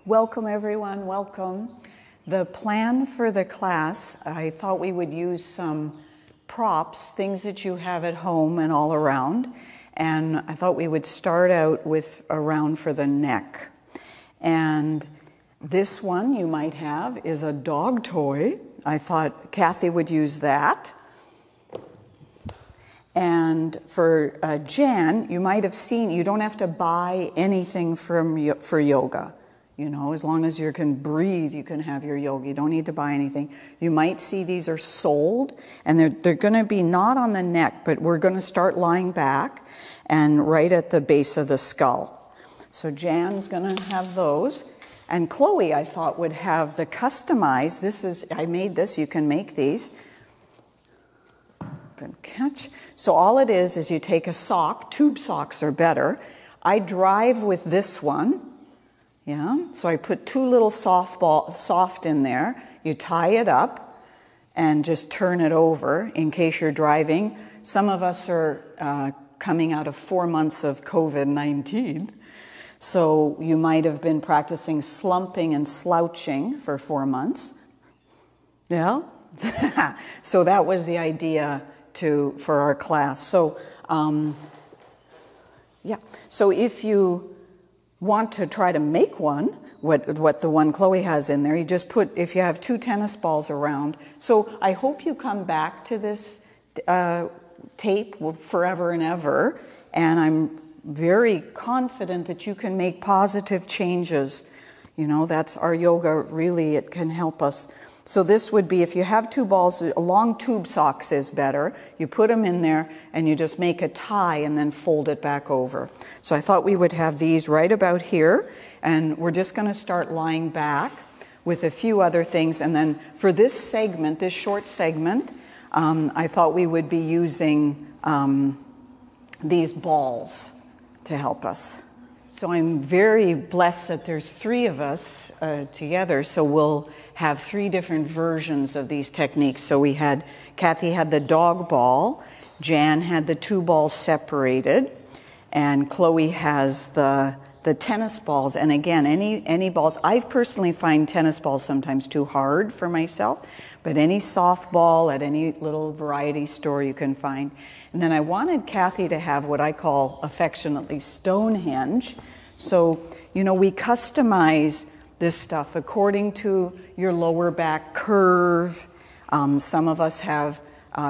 Welcome everyone, welcome. The plan for the class, I thought we would use some props, things that you have at home and all around. And I thought we would start out with a round for the neck. And this one you might have is a dog toy. I thought Kathy would use that. And for Jan, you might have seen, you don't have to buy anything for yoga. You know, as long as you can breathe, you can have your yoga. You don't need to buy anything. You might see these are sold, and they're going to be not on the neck, but we're going to start lying back and right at the base of the skull. So Jan's going to have those. And Chloe, I thought, would have the customized. I made this, you can make these. Good catch. So all it is you take a sock, tube socks are better. I drive with this one. Yeah, so I put two little soft in there. You tie it up and just turn it over in case you're driving. Some of us are coming out of 4 months of COVID-19. So you might have been practicing slumping and slouching for 4 months. Yeah, so that was the idea for our class. So, so if you want to try to make one, what the one Chloe has in there, you just put, if you have 2 tennis balls around. So I hope you come back to this tape forever and ever, and I'm very confident that you can make positive changes. You know, that's our yoga, really, it can help us. So this would be, if you have 2 balls, a long tube socks is better. You put them in there and you just make a tie and then fold it back over. So I thought we would have these right about here, and we're just going to start lying back with a few other things. And then for this segment, this short segment, I thought we would be using these balls to help us. So I'm very blessed that there's 3 of us together, so we'll have 3 different versions of these techniques. So Kathy had the dog ball, Jan had the 2 balls separated, and Chloe has the tennis balls. And again, any balls, I personally find tennis balls sometimes too hard for myself, but any soft ball at any little variety store you can find. And then I wanted Kathy to have what I call affectionately Stonehenge. So, you know, we customize this stuff according to your lower back curve. Some of us have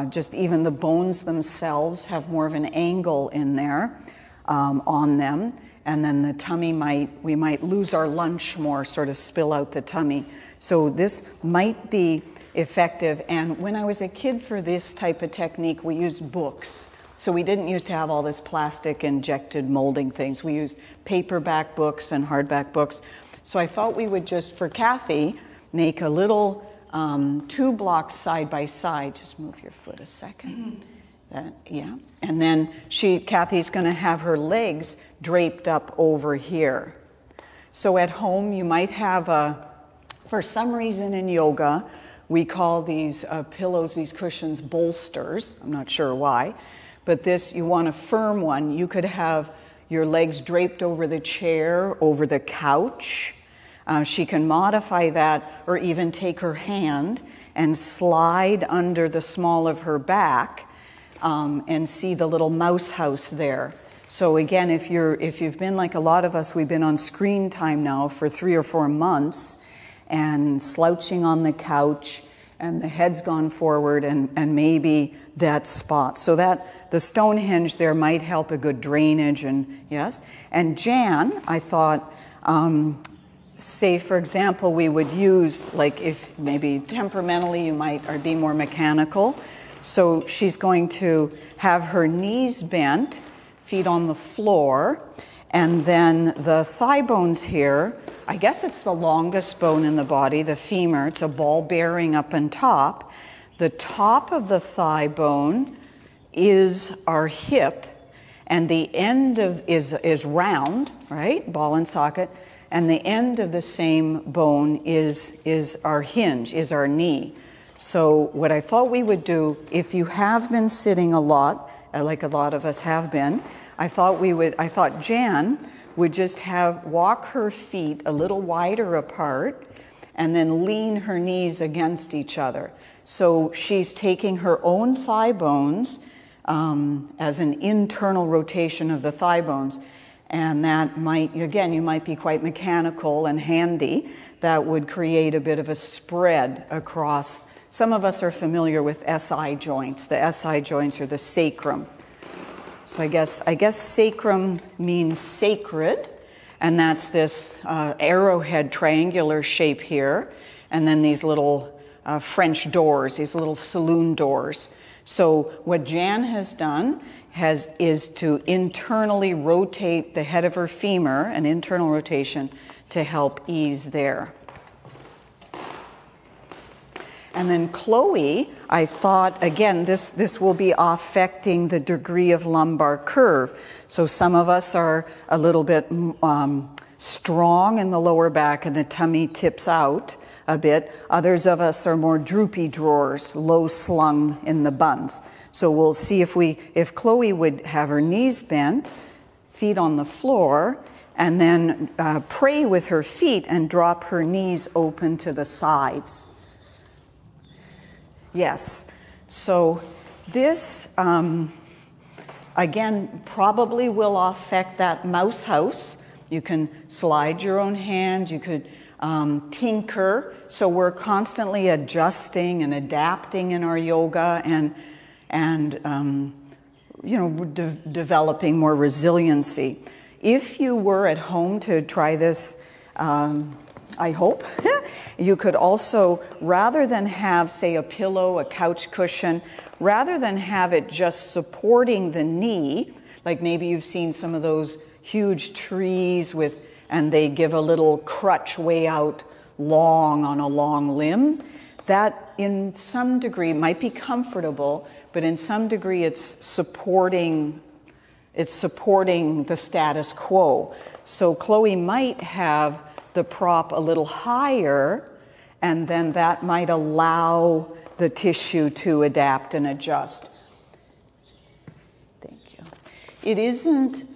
just even the bones themselves have more of an angle in there on them. And then the tummy we might lose our lunch more, sort of spill out the tummy. So this might be effective. And when I was a kid for this type of technique, we used books. So we didn't used to have all this plastic injected molding things. We used paperback books and hardback books. So I thought we would just, for Kathy, make a little 2 blocks side by side. Just move your foot a second. Yeah. And then Kathy's going to have her legs draped up over here. So at home, you might have for some reason in yoga, we call these pillows, these cushions, bolsters. I'm not sure why. But you want a firm one. You could have your legs draped over the chair, over the couch. She can modify that, or even take her hand and slide under the small of her back and see the little mouse house there. So again, if you've been like a lot of us, we've been on screen time now for 3 or 4 months and slouching on the couch and the head's gone forward and maybe that spot. So that the Stonehenge there might help a good drainage and yes. And Jan, I thought, say for example, we would use, like if maybe temperamentally you might be more mechanical. So she's going to have her knees bent, feet on the floor, and then the thigh bones here, I guess it's the longest bone in the body, the femur. It's a ball bearing up on top. The top of the thigh bone is our hip, and the end is round, right? Ball and socket. And the end of the same bone is our hinge, is our knee. So what I thought we would do, if you have been sitting a lot, like a lot of us have been, I thought Jan would just walk her feet a little wider apart and then lean her knees against each other. So she's taking her own thigh bones as an internal rotation of the thigh bones. And that might, again, you might be quite mechanical and handy. That would create a bit of a spread across. Some of us are familiar with SI joints. The SI joints are the sacrum. So I guess sacrum means sacred, and that's this arrowhead triangular shape here, and then these little French doors, these little saloon doors. So what Jan has done is to internally rotate the head of her femur, an internal rotation, to help ease there. And then Chloe, I thought, again, this will be affecting the degree of lumbar curve. So some of us are a little bit strong in the lower back and the tummy tips out a bit. Others of us are more droopy drawers, low slung in the buns. So we'll see if Chloe would have her knees bent, feet on the floor, and then pray with her feet and drop her knees open to the sides. Yes, so this, again, probably will affect that mouse house. You can slide your own hand, you could tinker. So we're constantly adjusting and adapting in our yoga and developing more resiliency. If you were at home to try this, I hope, you could also, rather than have, say, a pillow, a couch cushion, rather than have it just supporting the knee, like maybe you've seen some of those huge trees and they give a little crutch way out long on a long limb, that in some degree might be comfortable, but in some degree it's supporting the status quo. So Chloe might have the prop a little higher, and then that might allow the tissue to adapt and adjust. Thank you. It isn't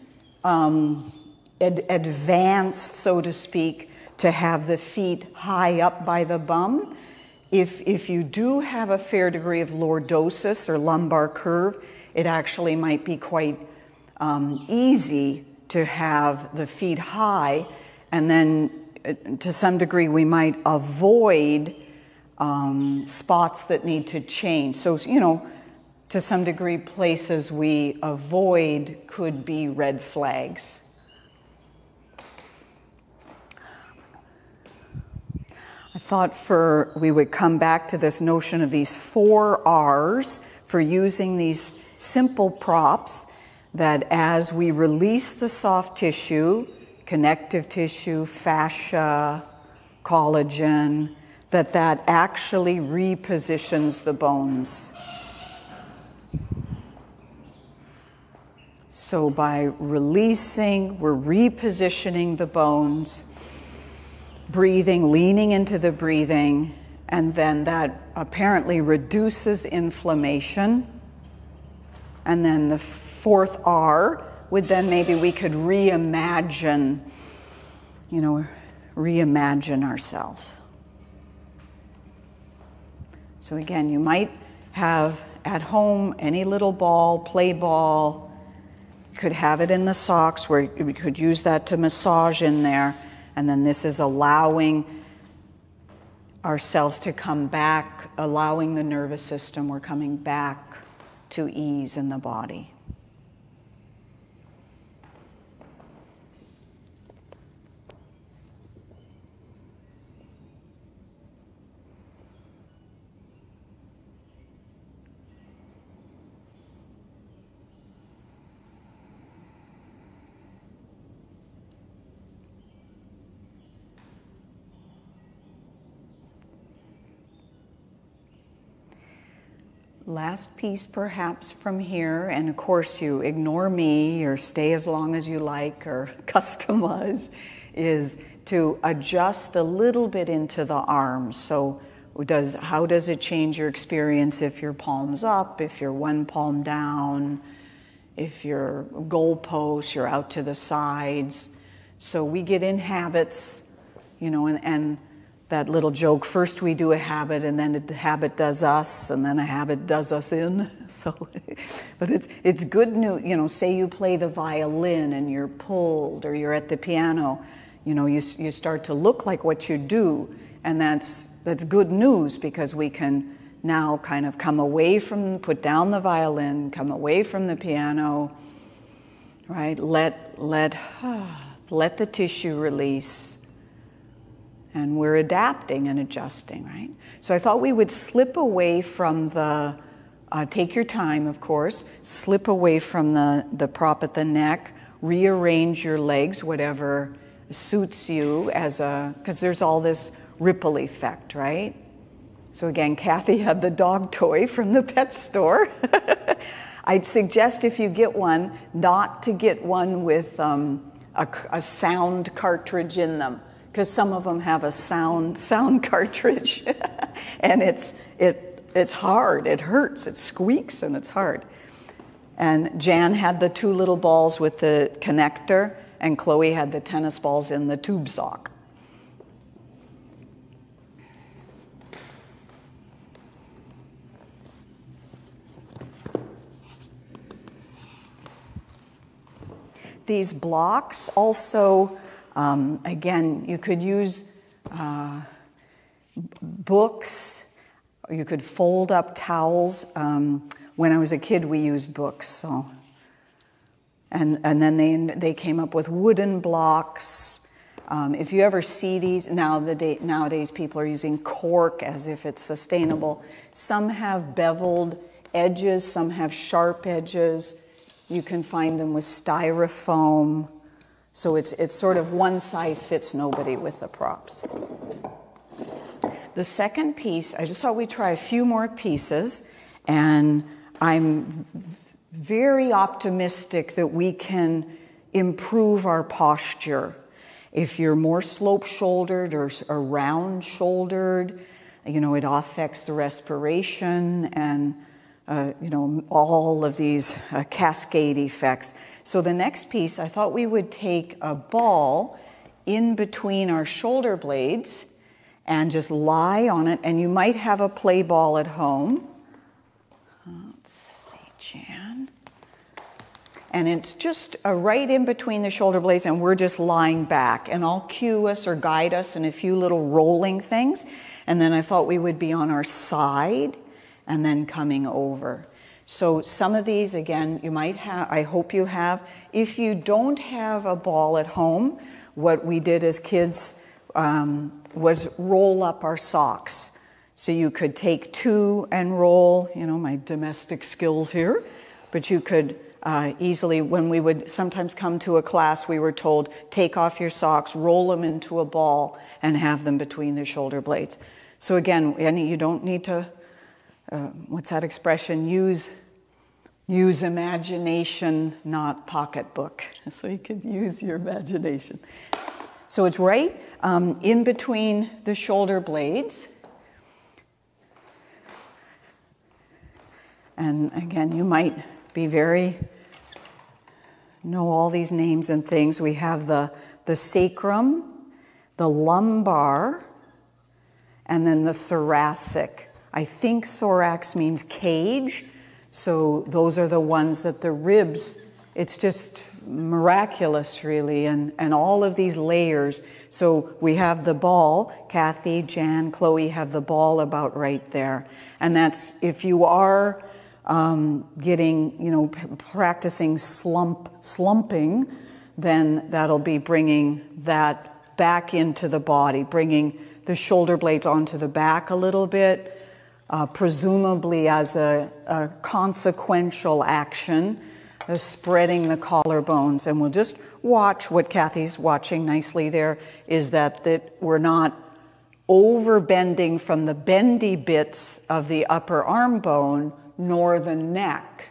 advanced, so to speak, to have the feet high up by the bum. If you do have a fair degree of lordosis or lumbar curve, it actually might be quite easy to have the feet high, and then to some degree we might avoid spots that need to change. So, to some degree places we avoid could be red flags. I thought we would come back to this notion of these 4 R's for using these simple props, that as we release the soft tissue, connective tissue, fascia, collagen, that actually repositions the bones. So by releasing, we're repositioning the bones, breathing, leaning into the breathing, and then that apparently reduces inflammation. And then the 4th R would then maybe we could reimagine ourselves. So again, you might have at home any little ball, play ball. You could have it in the socks where we could use that to massage in there. And then this is allowing ourselves to come back, allowing the nervous system, we're coming back to ease in the body. Last piece perhaps from here, and of course you ignore me or stay as long as you like or customize, is to adjust a little bit into the arms. So how does it change your experience if your palm's up, if you're one palm down, if you're goalposts, you're out to the sides. So we get in habits, and that little joke, first we do a habit and then a habit does us and then a habit does us in. So, but it's good news, say you play the violin and you're pulled, or you're at the piano, you start to look like what you do, and that's good news, because we can now kind of put down the violin, come away from the piano, right? Let the tissue release. And we're adapting and adjusting, right? So I thought we would slip away from take your time, of course, slip away from the prop at the neck, rearrange your legs, whatever suits you, because there's all this ripple effect, right? So again, Kathy had the dog toy from the pet store. I'd suggest, if you get one, not to get one with a sound cartridge in them, because some of them have a sound cartridge, and it's hard, it hurts, it squeaks, and it's hard. And Jan had the 2 little balls with the connector, and Chloe had the tennis balls in the tube sock. These blocks also, again, you could use books, or you could fold up towels. When I was a kid, we used books, so. And then they came up with wooden blocks. If you ever see these, nowadays people are using cork as if it's sustainable. Some have beveled edges, some have sharp edges. You can find them with styrofoam. So it's sort of one size fits nobody with the props. The second piece, I just thought we'd try a few more pieces, and I'm very optimistic that we can improve our posture. If you're more slope-shouldered or round-shouldered, it affects the respiration and all of these cascade effects. So the next piece, I thought we would take a ball in between our shoulder blades and just lie on it. And you might have a play ball at home. Let's see, Jan. And it's just right in between the shoulder blades, and we're just lying back. And I'll cue us or guide us in a few little rolling things. And then I thought we would be on our side and then coming over. So some of these, again, you might have, I hope you have. If you don't have a ball at home, what we did as kids was roll up our socks. So you could take 2 and roll, my domestic skills here, but you could easily, when we would sometimes come to a class, we were told, take off your socks, roll them into a ball, and have them between the shoulder blades. So again, you don't need to, what's that expression? Use imagination, not pocketbook. So you could use your imagination. So it's right in between the shoulder blades. And again, you might be know all these names and things. We have the sacrum, the lumbar, and then the thoracic. I think thorax means cage, so those are the ones that the ribs, it's just miraculous, really, and all of these layers. So we have the ball, Kathy, Jan, Chloe have the ball about right there. And that's, if you are practicing slumping, then that'll be bringing that back into the body, bringing the shoulder blades onto the back a little bit, presumably as a consequential action, spreading the collarbones. And we'll just watch what Kathy's watching nicely there, is that we're not over bending from the bendy bits of the upper arm bone, nor the neck,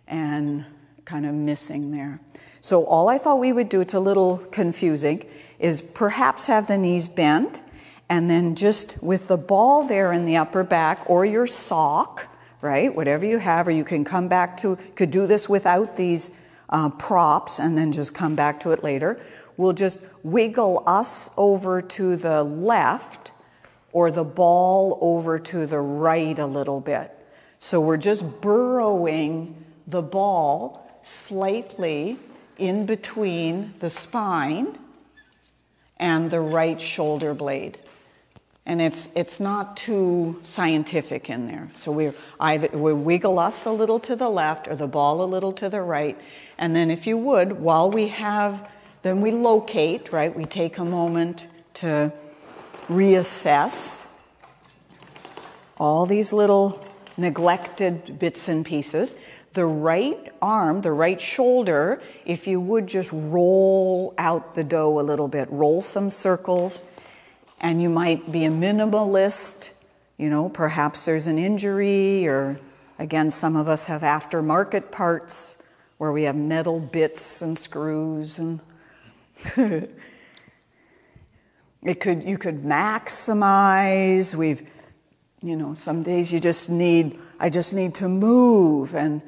and kind of missing there. So all I thought we would do, it's a little confusing, is perhaps have the knees bent, and then just with the ball there in the upper back, or your sock, right? Whatever you have, or you can come back to, could do this without these props and then just come back to it later. We'll just wiggle us over to the left or the ball over to the right a little bit. So we're just burrowing the ball slightly in between the spine and the right shoulder blade. And it's not too scientific in there. So we wiggle us a little to the left or the ball a little to the right. And then if you would, while we have, then we locate, right? We take a moment to reassess all these little neglected bits and pieces. The right arm, the right shoulder, if you would just roll out the dough a little bit, roll some circles. And you might be a minimalist, you know, perhaps there's an injury, or again, some of us have aftermarket parts where we have metal bits and screws, and you could maximize. Some days I just need to move and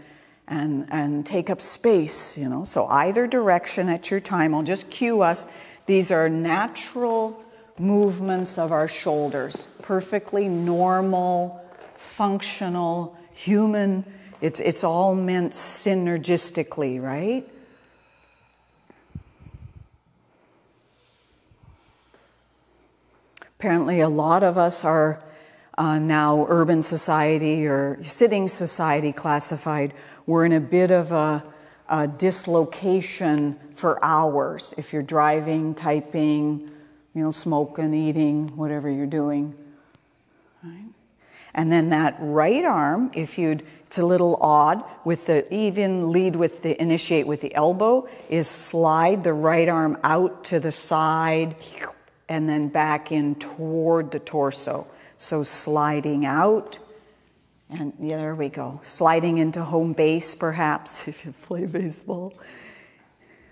take up space, you know. So either direction at your time. I'll just cue us. These are natural movements of our shoulders, perfectly normal, functional, human. It's all meant synergistically, right? Apparently a lot of us are now urban society or sitting society classified. We're in a bit of a dislocation for hours. If you're driving, typing, smoking, eating, whatever you're doing. Right? And then that right arm, it's a little odd, initiate with the elbow, is slide the right arm out to the side and then back in toward the torso. So sliding out, and yeah, there we go. Sliding into home base, perhaps, if you play baseball.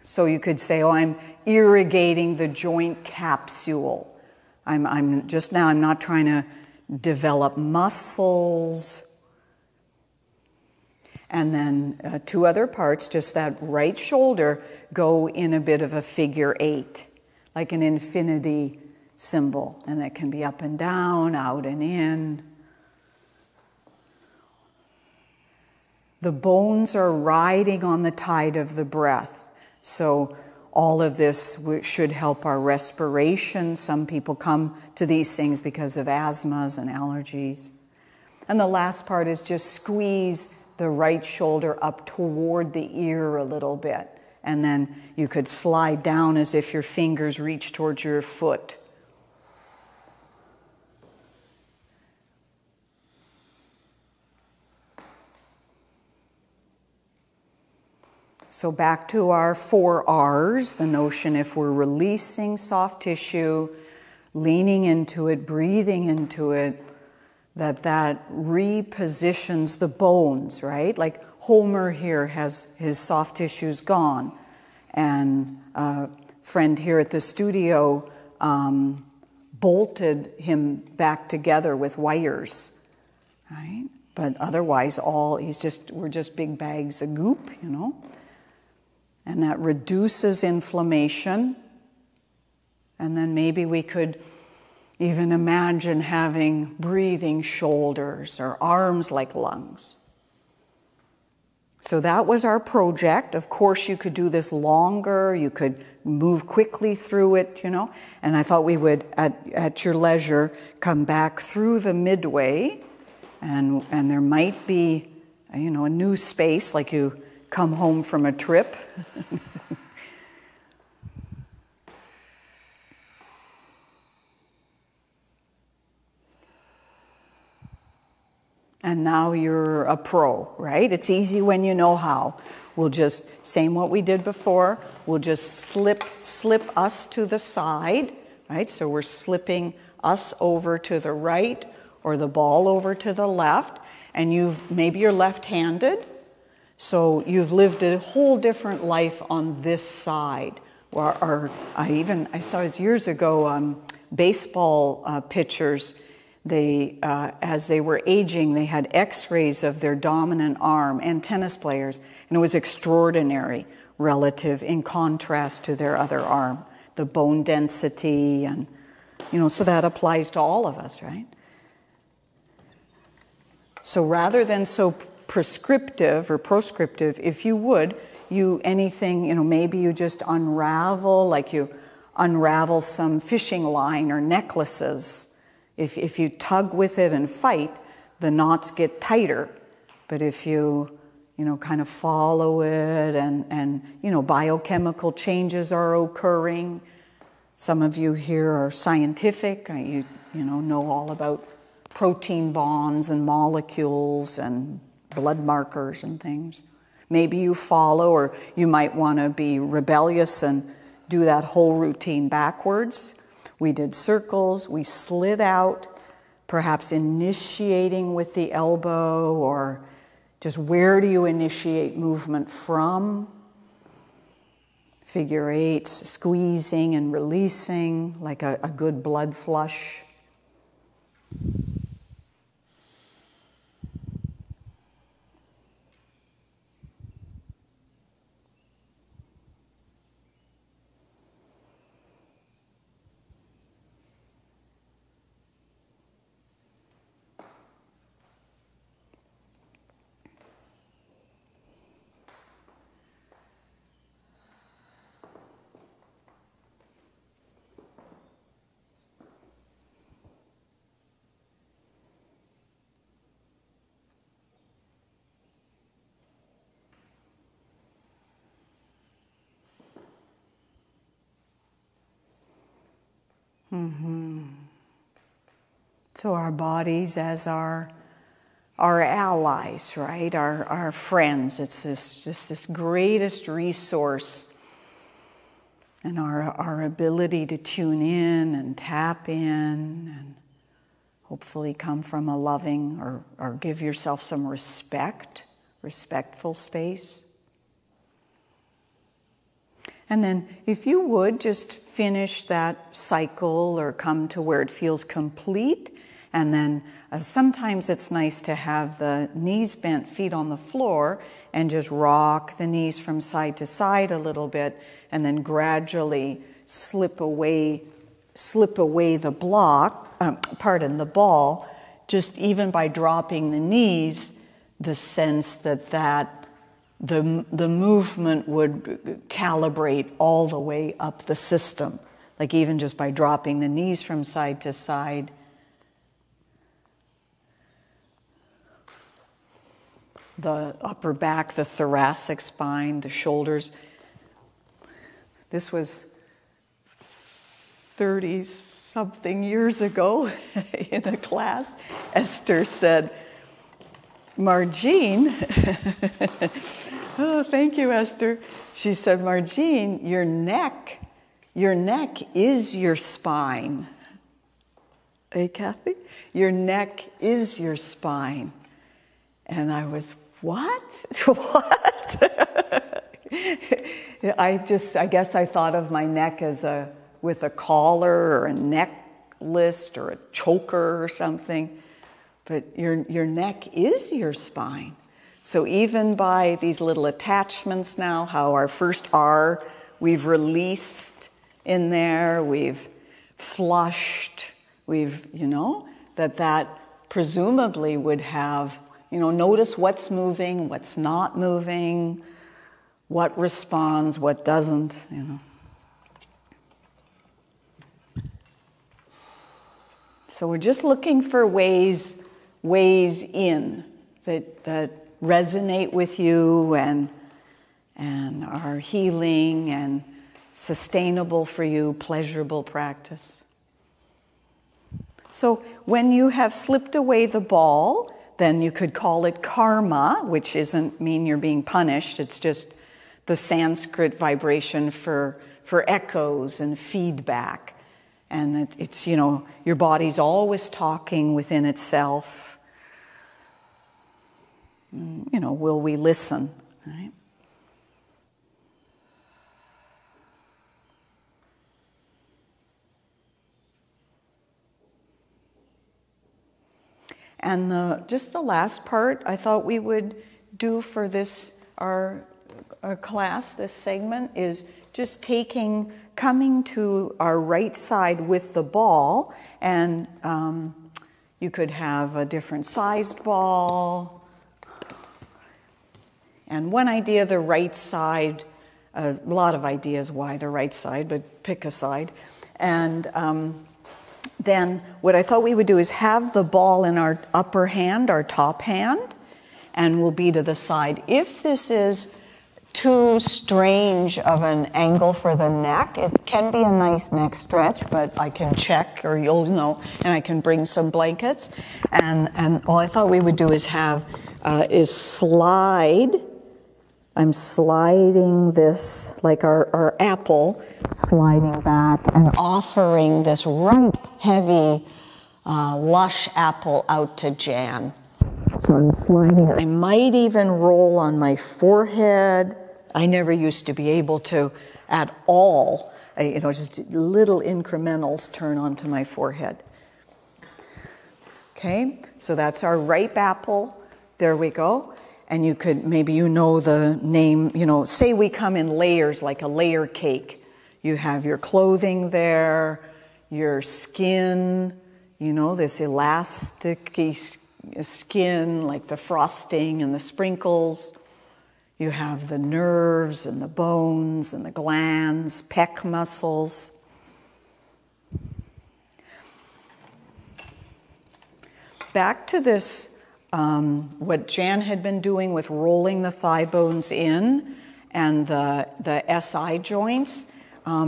So you could say, I'm irrigating the joint capsule. I'm not trying to develop muscles. And then two other parts, just that right shoulder, go in a bit of a figure 8, like an infinity symbol. And that can be up and down, out and in. The bones are riding on the tide of the breath. So all of this should help our respiration. Some people come to these things because of asthmas and allergies. And the last part is just squeeze the right shoulder up toward the ear a little bit. And then you could slide down as if your fingers reach towards your foot. So back to our 4 R's, the notion if we're releasing soft tissue, leaning into it, breathing into it, that repositions the bones, right? Like Homer here has his soft tissues gone. And a friend here at the studio bolted him back together with wires, right? But otherwise we're just big bags of goop, And that reduces inflammation. And then maybe we could even imagine having breathing shoulders or arms like lungs. So that was our project. Of course, you could do this longer. You could move quickly through it, And I thought we would, at your leisure, come back through the midway. And there might be, a new space, like you come home from a trip. And now you're a pro, right? It's easy when you know how. We'll just, same what we did before, we'll just slip us to the side, right? So we're slipping us over to the right or the ball over to the left. And maybe you're left-handed. So you've lived a whole different life on this side. I saw it years ago, baseball pitchers, They, as they were aging, they had x-rays of their dominant arm, and tennis players, and it was extraordinary relative in contrast to their other arm, the bone density, and, so that applies to all of us, right? So rather than so prescriptive or proscriptive, if you would, anything, maybe you just unravel, like you unravel some fishing line or necklaces. If you tug with it and fight, the knots get tighter. But if you, kind of follow it and biochemical changes are occurring. Some of you here are scientific. You know all about protein bonds and molecules and blood markers and things. Maybe you follow, or you might want to be rebellious and do that whole routine backwards. We did circles, we slid out, perhaps initiating with the elbow, or just where do you initiate movement from? Figure eights, squeezing and releasing, like a good blood flush. So our bodies as our allies, right? Our friends. It's this greatest resource, and our ability to tune in and tap in and hopefully come from a loving or give yourself some respectful space. And then if you would just finish that cycle or come to where it feels complete, and then sometimes it's nice to have the knees bent, feet on the floor, and just rock the knees from side to side a little bit, and then gradually slip away the ball, just even by dropping the knees, the sense that the movement would calibrate all the way up the system. Like even just by dropping the knees from side to side. The upper back, the thoracic spine, the shoulders. This was 30-something years ago in a class. Esther said, Mar Jean, oh, thank you, Esther. She said, Mar Jean, your neck is your spine. Hey, Kathy? Your neck is your spine. And I was, what? What? I guess I thought of my neck as with a collar or a necklace or a choker or something. But your neck is your spine. So even by these little attachments now, how our first R, we've released in there, we've flushed, that presumably would have, notice what's moving, what's not moving, what responds, what doesn't, So we're just looking for ways in that resonate with you and are healing and sustainable for you, pleasurable practice. So when you have slipped away the ball, then you could call it karma, which isn't mean you're being punished. It's just the Sanskrit vibration for echoes and feedback. And it's, your body's always talking within itself. Will we listen, right? And just the last part I thought we would do for this, our class, this segment, is just coming to our right side with the ball, and you could have a different sized ball. And one idea, the right side, a lot of ideas why the right side, but pick a side. And then what I thought we would do is have the ball in our upper hand, our top hand, and we'll be to the side. If this is too strange of an angle for the neck, it can be a nice neck stretch, but I can check, or you'll know, and I can bring some blankets. And all I thought we would do is slide. I'm sliding this, like our apple, sliding back and offering this ripe, heavy, lush apple out to Jan. So I'm sliding it. I might even roll on my forehead. I never used to be able to at all. Just little incrementals turn onto my forehead. Okay, so that's our ripe apple. There we go. And you could, maybe the name, say we come in layers, like a layer cake. You have your clothing there, your skin, this elastic skin, like the frosting and the sprinkles. You have the nerves and the bones and the glands, pec muscles. Back to this, what Jan had been doing with rolling the thigh bones in and the SI joints,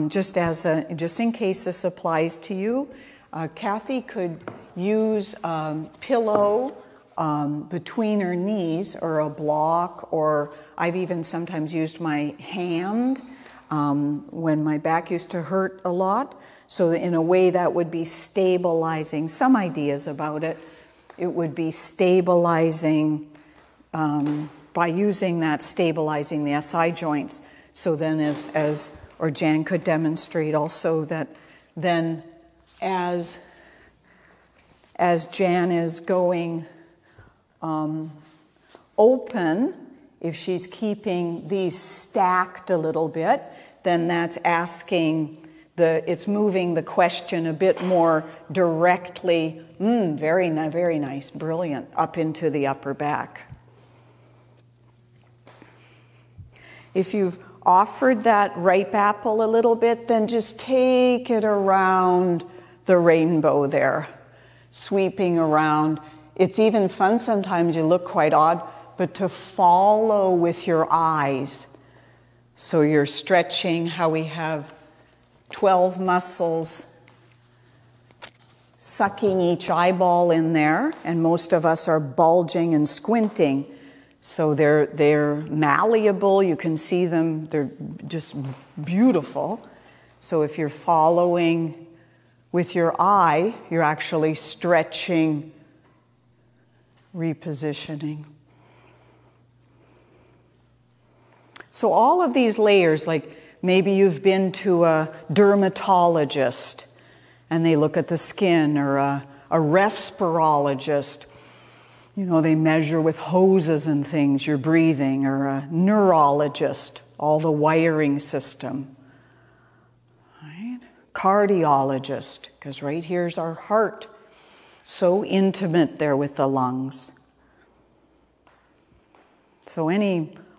just in case this applies to you, Kathy could use a pillow between her knees, or a block, or I've even sometimes used my hand when my back used to hurt a lot. So in a way that would be stabilizing. Some ideas about it. It would be stabilizing, by using that, stabilizing the SI joints. So then or Jan could demonstrate also that then as Jan is going open, if she's keeping these stacked a little bit, then that's it's moving the question a bit more directly, very nice, brilliant, up into the upper back. If you've offered that ripe apple a little bit, then just take it around the rainbow there, sweeping around. It's even fun sometimes, you look quite odd, but to follow with your eyes. So you're stretching how we have 12 muscles sucking each eyeball in there, and most of us are bulging and squinting. So they're malleable, you can see them, they're just beautiful. So if you're following with your eye, you're actually stretching, repositioning. So all of these layers, like maybe you've been to a dermatologist and they look at the skin, or a respirologist, they measure with hoses and things your breathing, or a neurologist, all the wiring system, right? Cardiologist, because right here's our heart, so intimate there with the lungs. So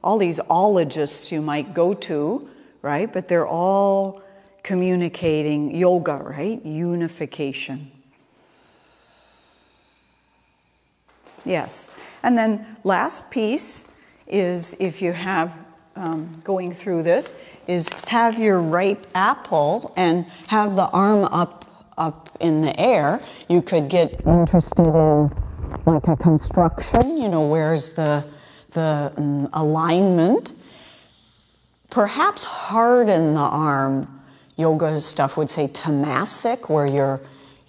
all these ologists you might go to, right? But they're all communicating yoga, right? Unification. Yes. And then last piece is, if you have, going through this, is have your ripe apple and have the arm up in the air. You could get interested in like a construction, where's the alignment. Perhaps harden the arm. Yoga stuff would say tamasic, where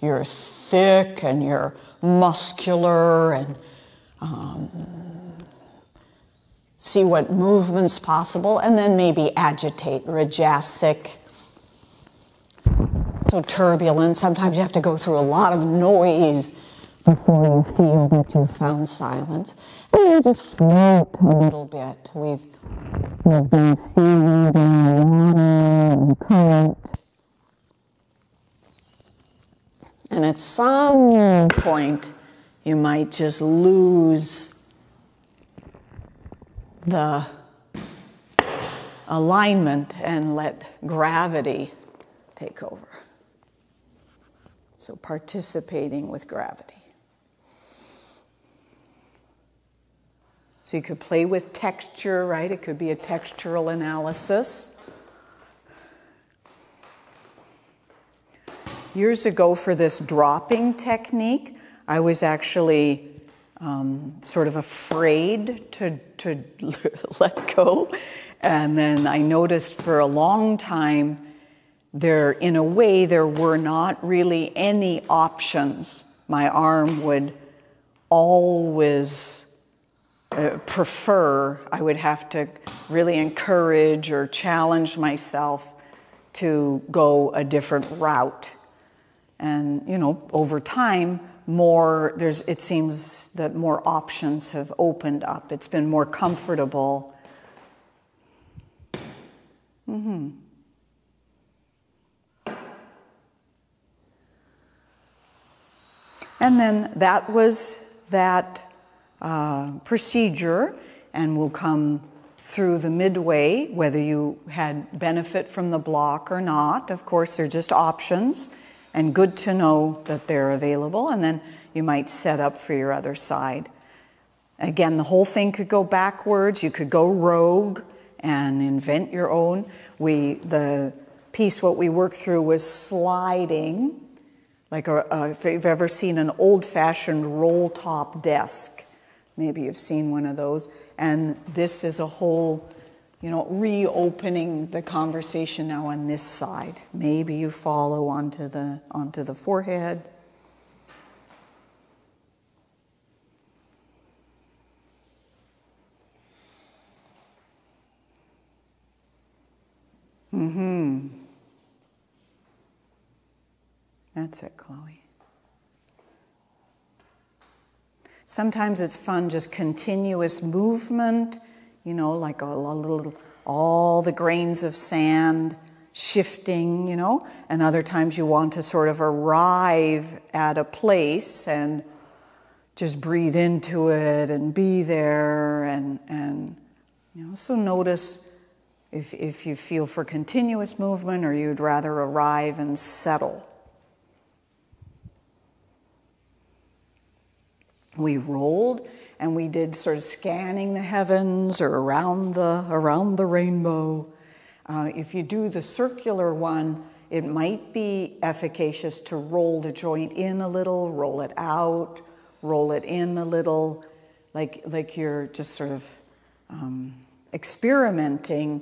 you're thick and you're muscular, and see what movement's possible, and then maybe agitate, rajasic. So turbulent, sometimes you have to go through a lot of noise before you feel that you've found silence. And then just float a little bit. We've been seaweed in the water and current. And at some point, you might just lose the alignment and let gravity take over. So participating with gravity. So you could play with texture, right? It could be a textural analysis. Years ago, for this dropping technique, I was actually sort of afraid to let go. And then I noticed for a long time, in a way, there were not really any options. My arm would always prefer, I would have to really encourage or challenge myself to go a different route. And, over time, it seems that more options have opened up. It's been more comfortable. Mm-hmm. And then that was that procedure, and we'll come through the midway, whether you had benefit from the block or not. Of course, they're just options, and good to know that they're available, and then you might set up for your other side. Again, the whole thing could go backwards. You could go rogue and invent your own. The piece, what we worked through was sliding, like if you've ever seen an old-fashioned roll-top desk. Maybe you've seen one of those. And this is a whole, reopening the conversation now on this side. Maybe you follow onto the forehead. Mm-hmm. That's it, Chloe. Sometimes it's fun, just continuous movement, like a little, all the grains of sand shifting, and other times you want to sort of arrive at a place and just breathe into it and be there and so notice if you feel for continuous movement or you'd rather arrive and settle. We rolled and we did sort of scanning the heavens or around the rainbow. If you do the circular one, it might be efficacious to roll the joint in a little, roll it out, roll it in a little, like you're just sort of experimenting,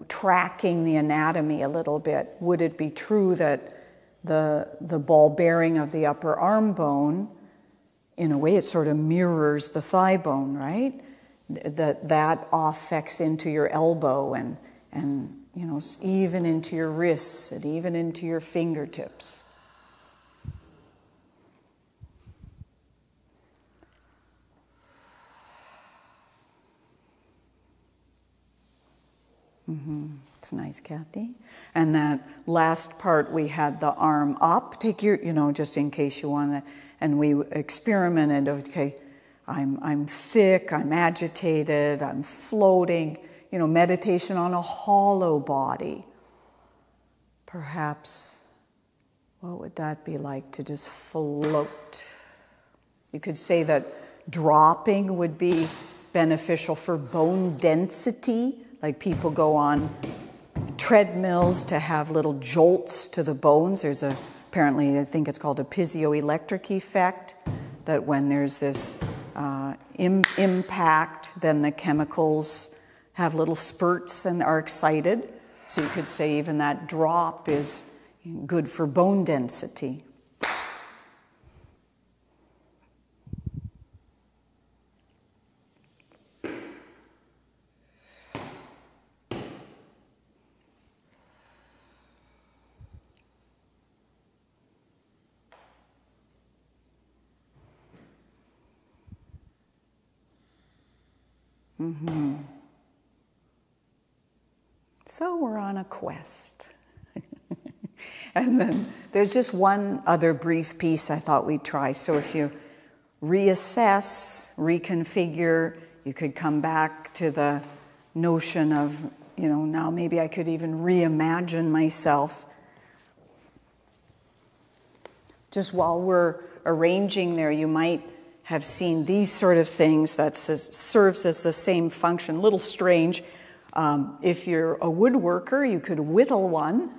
tracking the anatomy a little bit. Would it be true that the ball bearing of the upper arm bone, in a way, it sort of mirrors the thigh bone, right? That affects into your elbow and even into your wrists and even into your fingertips. Mm-hmm. It's nice, Kathy. And that last part, we had the arm up. Take your, just in case you want that. And we experimented, okay, I'm thick, I'm agitated, I'm floating, meditation on a hollow body. Perhaps, what would that be like to just float? You could say that dropping would be beneficial for bone density, like people go on treadmills to have little jolts to the bones. There's apparently, I think it's called a piezoelectric effect, that when there's this impact, then the chemicals have little spurts and are excited. So you could say even that drop is good for bone density. So we're on a quest. And then there's just one other brief piece I thought we'd try. So if you reassess, reconfigure, you could come back to the notion of, now maybe I could even reimagine myself. Just while we're arranging there, you might have seen these sort of things that serves as the same function. A little strange. If you're a woodworker, you could whittle one.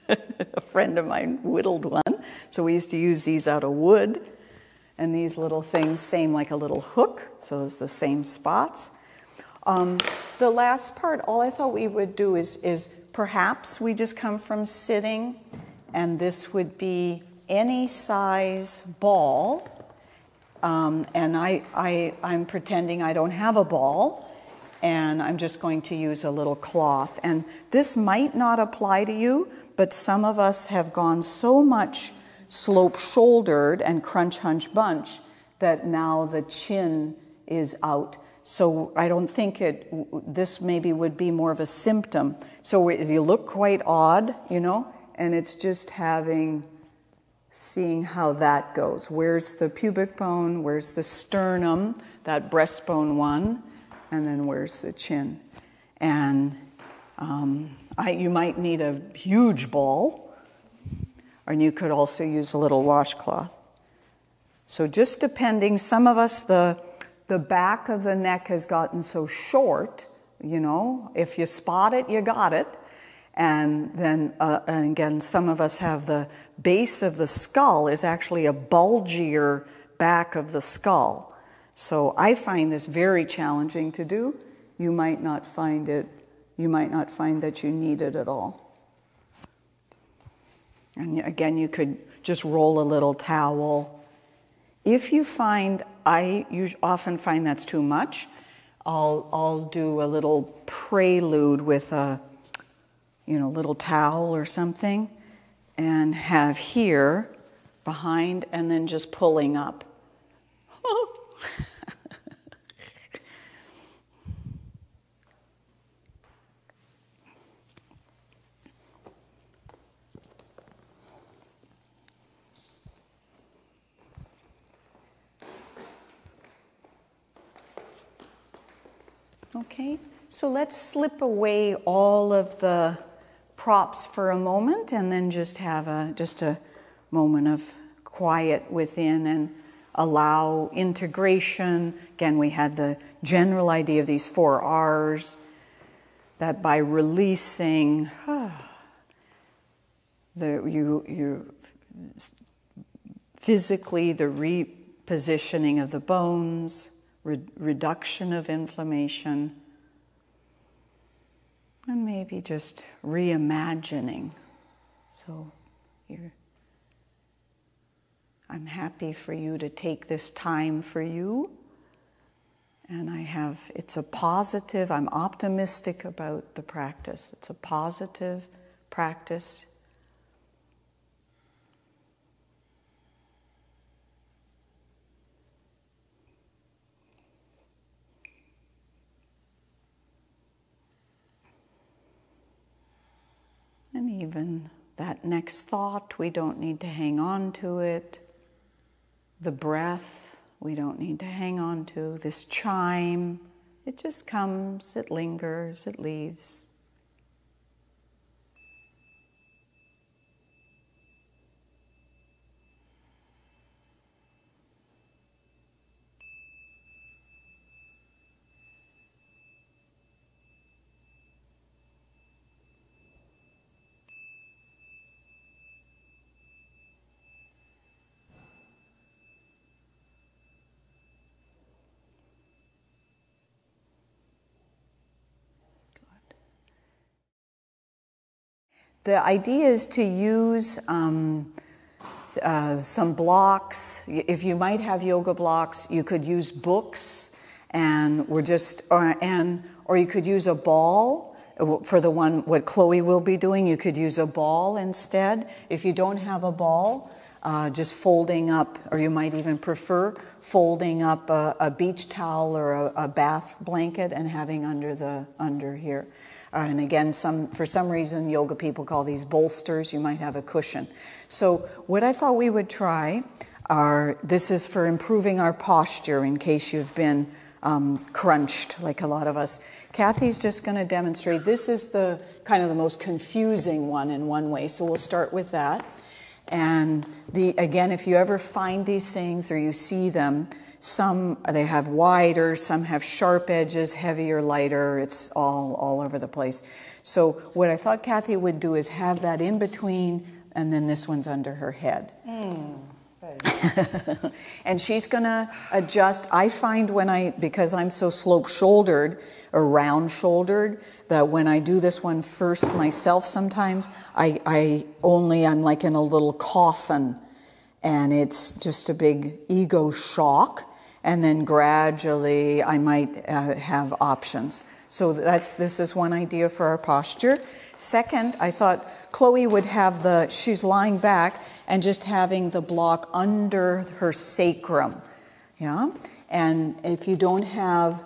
A friend of mine whittled one. So we used to use these out of wood. And these little things, same like a little hook. So it's the same spots. The last part, all I thought we would do is perhaps we just come from sitting, and this would be any size ball. And I'm pretending I don't have a ball, and I'm just going to use a little cloth. And this might not apply to you, but some of us have gone so much slope-shouldered and crunch-hunch-bunch that now the chin is out. So I don't think this maybe would be more of a symptom. So you look quite odd, and it's just seeing how that goes. Where's the pubic bone? Where's the sternum? That breastbone one. And then where's the chin? And you might need a huge ball, and you could also use a little washcloth. So just depending, some of us, the back of the neck has gotten so short, if you spot it, you got it. And then, and again, some of us have the base of the skull is actually a bulgier back of the skull. So I find this very challenging to do. You might not find that you need it at all. And again, you could just roll a little towel. If you find, I often find that's too much, I'll do a little prelude with a little towel or something, and have here behind, and then just pulling up. Okay, so let's slip away all of the props for a moment, and then just have a moment of quiet within and allow integration. Again, we had the general idea of these 4 R's, that by releasing, physically the repositioning of the bones, reduction of inflammation, and maybe just reimagining. So I'm happy for you to take this time for you. And it's a positive, I'm optimistic about the practice. It's a positive practice. And even that next thought, we don't need to hang on to it. The breath, we don't need to hang on to. This chime, it just comes, it lingers, it leaves. The idea is to use some blocks. If you might have yoga blocks, you could use books, and or you could use a ball. For the one, what Chloe will be doing, you could use a ball instead. If you don't have a ball, just folding up, or you might even prefer folding up a beach towel or a bath blanket and having under here. And again, for some reason, yoga people call these bolsters. You might have a cushion. So what I thought we would try this is for improving our posture in case you've been crunched like a lot of us. Kathy's just going to demonstrate. This is the kind of the most confusing one in one way. So we'll start with that. And again, if you ever find these things or you see them, some they have wider, some have sharp edges, heavier, lighter. It's all over the place. So what I thought Kathy would do is have that in between, and then this one's under her head. And she's going to adjust. I find because I'm so slope-shouldered or round-shouldered, that when I do this one first myself sometimes, I'm like in a little coffin, and it's just a big ego shock, and then gradually I might have options. So this is one idea for our posture. Second, I thought Chloe would have she's lying back and just having the block under her sacrum, yeah? And if you don't have,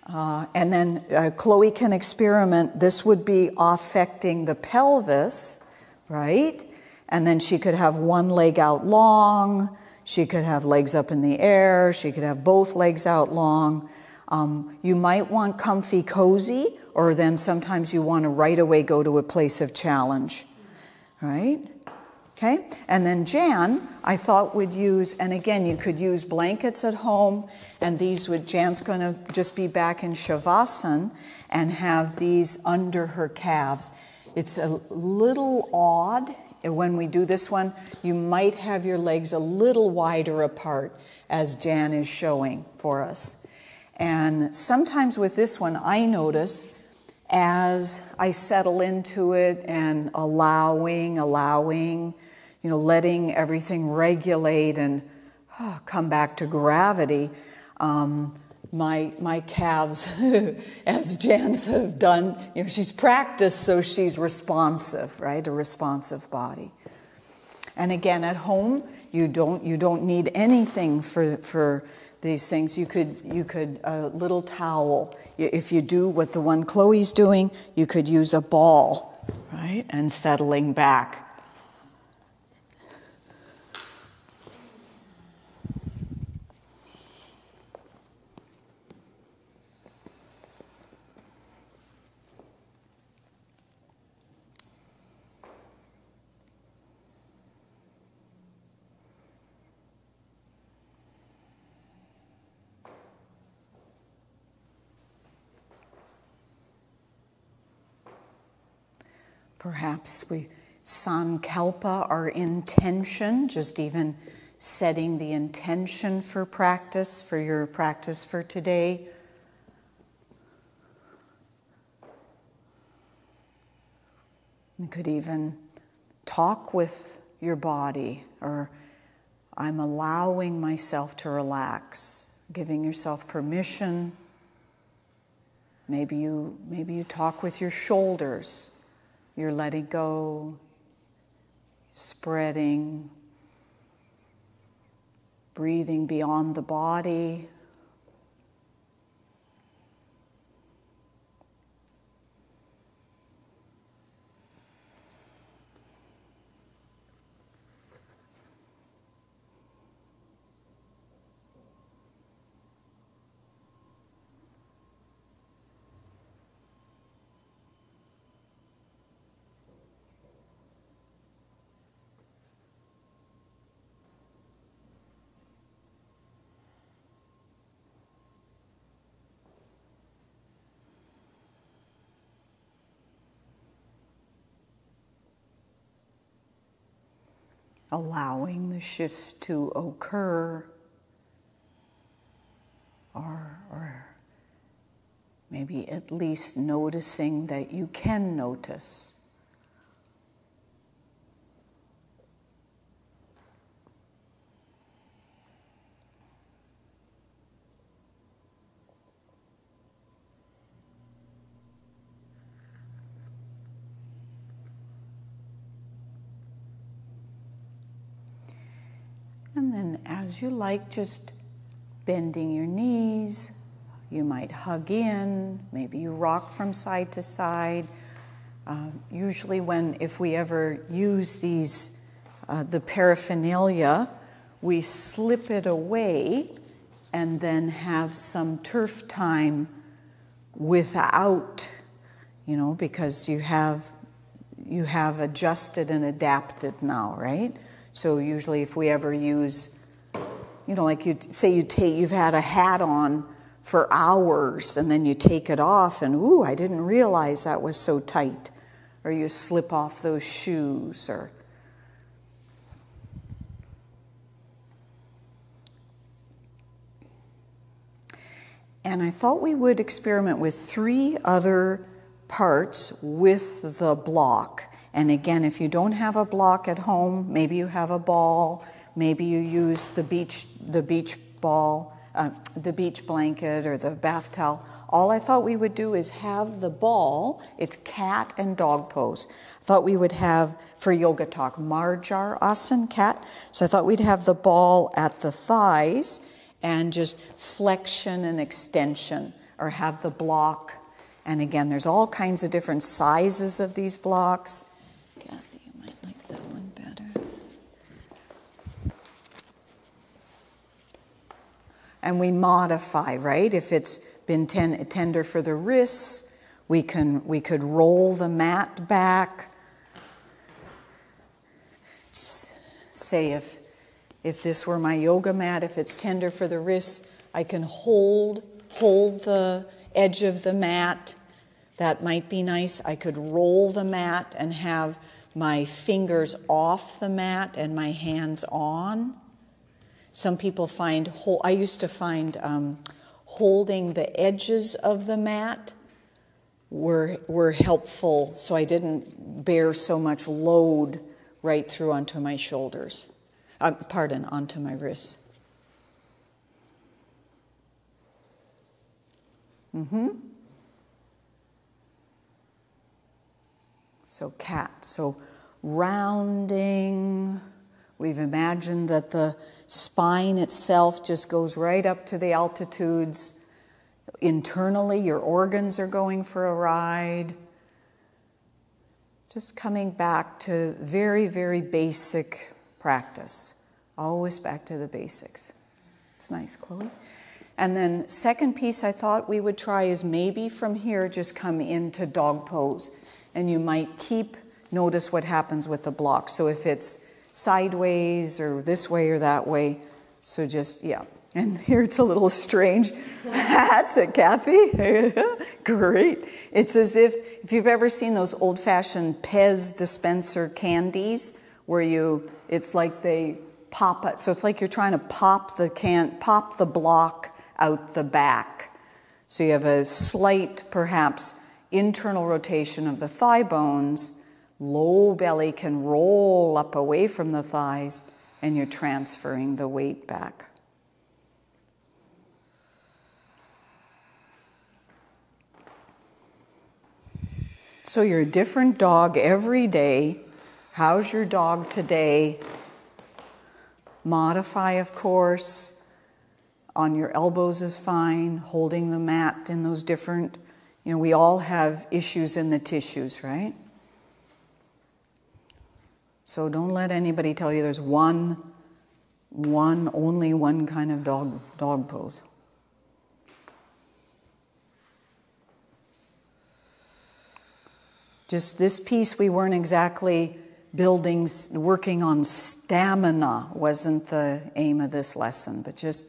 and then Chloe can experiment, this would be affecting the pelvis, right? And then she could have one leg out long, she could have legs up in the air, she could have both legs out long. You might want comfy cozy, or then sometimes you want to right away go to a place of challenge, right? Okay, and then Jan, I thought would use, and again, you could use blankets at home, and Jan's going to just be back in Shavasana and have these under her calves. It's a little odd when we do this one. You might have your legs a little wider apart, as Jan is showing for us. And sometimes with this one, I notice as I settle into it and allowing, letting everything regulate and come back to gravity, my calves, as Jan's have done, she's practiced, so she's responsive, right? A responsive body. And again, at home, you don't need anything for these things. You could a little towel. If you do what the one Chloe's doing, you could use a ball, right? And settling back. Perhaps we sankalpa, our intention, just even setting the intention for practice, for your practice for today. You could even talk with your body, or I'm allowing myself to relax, giving yourself permission. Maybe you talk with your shoulders. You're letting go, spreading, breathing beyond the body. Allowing the shifts to occur, or maybe at least noticing that you can notice. And then as you like, just bending your knees. You might hug in, maybe you rock from side to side. Usually if we ever use these, the paraphernalia, we slip it away and then have some turf time without, because you have adjusted and adapted now, right? So usually if we ever use, like you've had a hat on for hours and then you take it off and, ooh, I didn't realize that was so tight. Or you slip off those shoes And I thought we would experiment with 3 other parts with the block. And again, if you don't have a block at home, maybe you have a ball, maybe you use the beach ball, the beach blanket or the bath towel. All I thought we would do is have the ball, it's cat and dog pose. I thought we would have, for yoga talk, Mar Jean Olson, cat. So I thought we'd have the ball at the thighs and just flexion and extension, or have the block. And again, there's all kinds of different sizes of these blocks. Kathy, you might like that one better. And we modify, right? If it's been tender for the wrists, we could roll the mat back. Say if this were my yoga mat, if it's tender for the wrists, I can hold the edge of the mat. That might be nice. I could roll the mat and have my fingers off the mat and my hands on. Some people I used to find holding the edges of the mat were helpful, so I didn't bear so much load right through onto my shoulders. Onto my wrists. So cat. So rounding. We've imagined that the spine itself just goes right up to the altitudes. Internally, your organs are going for a ride. Just coming back to very, very basic practice. Always back to the basics. It's nice, Chloe. And then second piece I thought we would try is maybe from here just come into dog pose. And you might notice what happens with the block. So if it's sideways or this way or that way, so just, yeah. And here it's a little strange. That's it, Kathy. Great. It's as if you've ever seen those old-fashioned Pez dispenser candies where it's like they pop it. So it's like you're trying to pop the block out the back. So you have a slight, perhaps, internal rotation of the thigh bones. Low belly can roll up away from the thighs, and you're transferring the weight back. So you're a different dog every day. How's your dog today? Modify, of course. On your elbows is fine. Holding the mat in those different, we all have issues in the tissues, right? So don't let anybody tell you there's only one kind of dog pose. Just this piece, we weren't exactly working on stamina wasn't the aim of this lesson, but just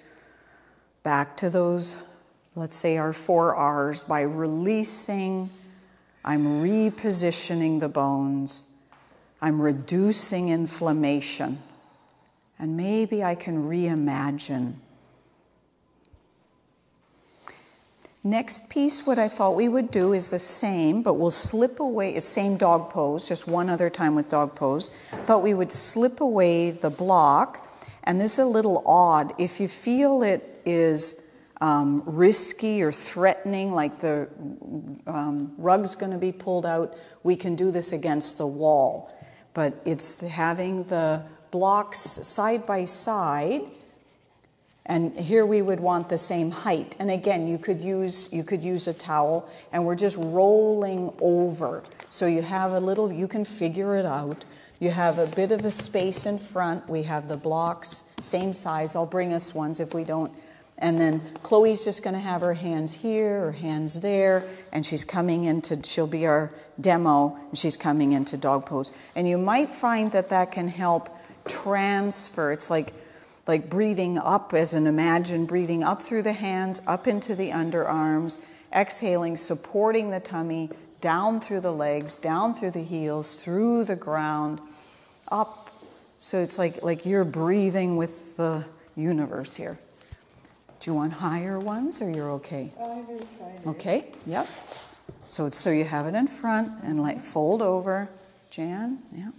back to those, let's say our 4 R's. By releasing, I'm repositioning the bones, I'm reducing inflammation, and maybe I can reimagine. Next piece, what I thought we would do is the same, but we'll slip away, same dog pose, just one other time with dog pose. Thought we would slip away the block, and this is a little odd. If you feel it is risky or threatening, like the rug's going to be pulled out, we can do this against the wall. But it's having the blocks side by side, and here we would want the same height. And again, you could use a towel, and we're just rolling over. So you have a little, you can figure it out. You have a bit of a space in front. We have the blocks, same size. I'll bring us ones if we don't. And then Chloe's just going to have her hands here or hands there, and she's coming into, she'll be our demo, and she's coming into dog pose. And you might find that can help transfer. It's like breathing up, imagine breathing up through the hands, up into the underarms, exhaling, supporting the tummy, down through the legs, down through the heels, through the ground, up. So it's like you're breathing with the universe here. Do you want higher ones, or you're okay? Okay, yep. So you have it in front and fold over. Jan, yeah.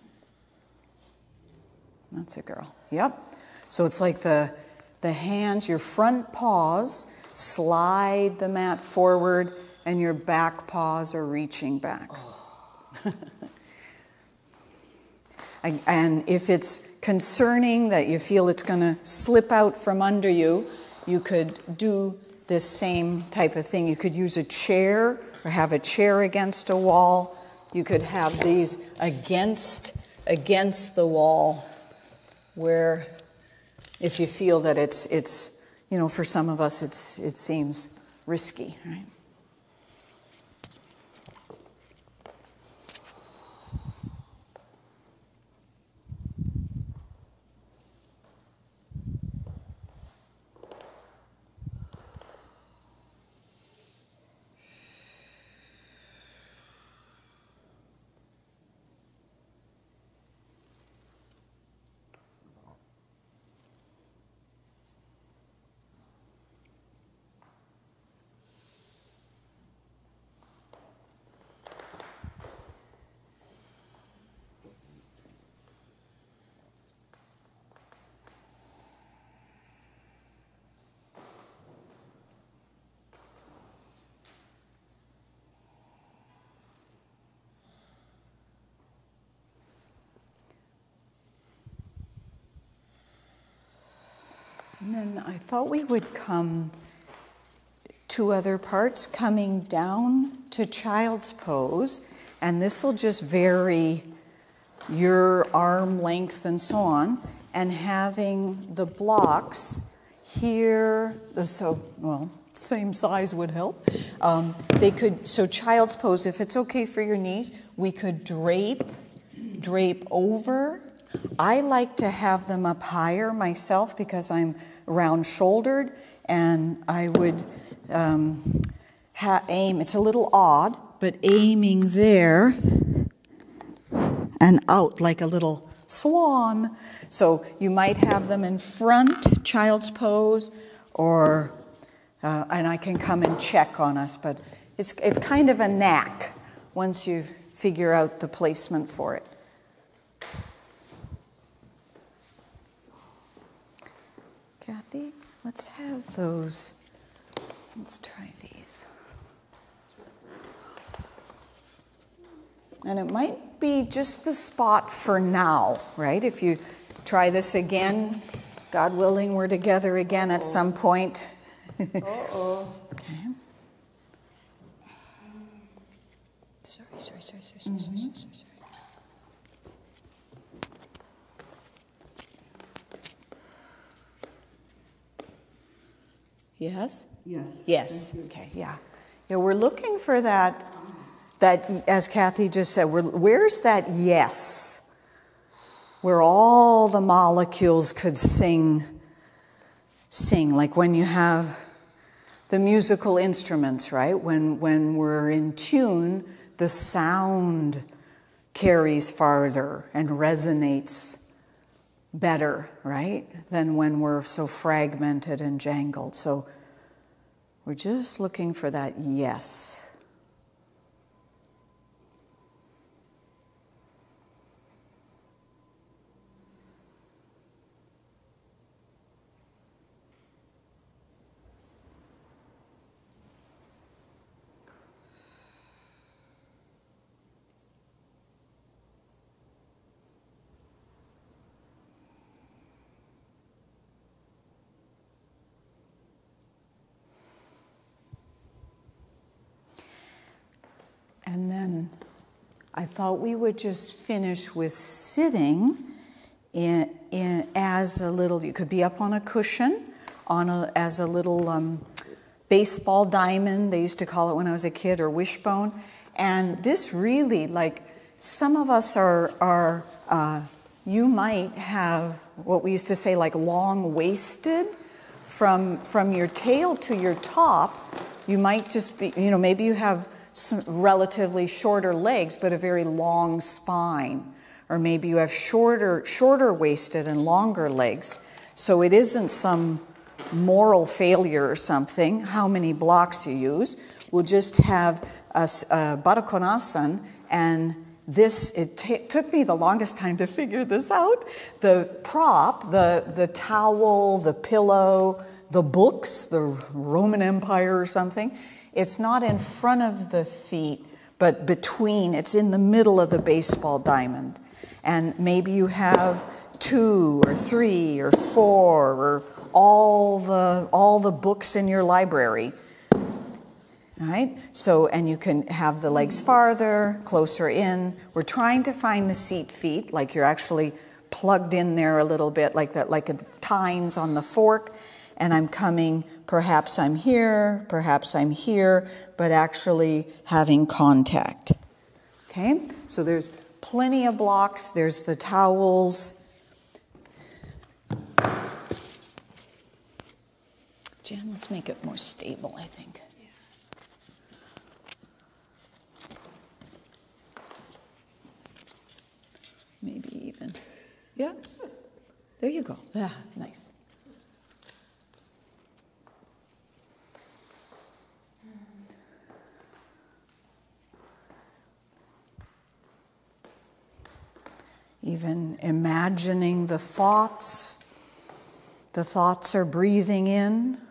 That's a girl. Yep. So it's like the hands, your front paws slide the mat forward, and your back paws are reaching back. Oh. And if it's concerning that you feel it's going to slip out from under you, you could do this same type of thing. You could use a chair or have a chair against a wall. You could have these against the wall, where if you feel that it's for some of us it seems risky, right? And then I thought we would come two other parts, coming down to child's pose, and this will just vary your arm length and so on, and having the blocks here, same size would help. So child's pose, if it's okay for your knees, we could drape over. I like to have them up higher myself because I'm round-shouldered, and I would aim, it's a little odd, but aiming there and out like a little swan. So you might have them in front, child's pose, or, and I can come and check on us, but it's kind of a knack once you figure out the placement for it. Kathy, let's have those. Let's try these. And it might be just the spot for now, right? If you try this again, God willing, we're together again at some point. Uh-oh. Okay. Sorry. Yes? Yes. Okay, yeah. Yeah, we're looking for that, as Kathy just said, where's that yes? Where all the molecules could sing, like when you have the musical instruments, right? When we're in tune, the sound carries farther and resonates better, right? Than when we're so fragmented and jangled. So we're just looking for that yes. And then I thought we would just finish with sitting in as a little, you could be up on a cushion, as a little baseball diamond, they used to call it when I was a kid, or wishbone. And this really, like, some of us are you might have what we used to say, like, long-waisted. From your tail to your top, you might just be, maybe you have some relatively shorter legs, but a very long spine. Or maybe you have shorter waisted and longer legs. So it isn't some moral failure or something, how many blocks you use. We'll just have a Baddha Konasana, and this, it took me the longest time to figure this out. The prop, the towel, the pillow, the books, the Roman Empire or something, it's not in front of the feet, but between, it's in the middle of the baseball diamond. And maybe you have 2 or 3 or 4 or all the books in your library. All right, so, and you can have the legs farther, closer in. We're trying to find the seat feet, like you're actually plugged in there a little bit, like that, like the tines on the fork. And I'm coming, perhaps I'm here, but actually having contact. Okay, so there's plenty of blocks. There's the towels. Jen, let's make it more stable, I think. Maybe even, yeah, there you go. Yeah, nice. Even imagining the thoughts are breathing in.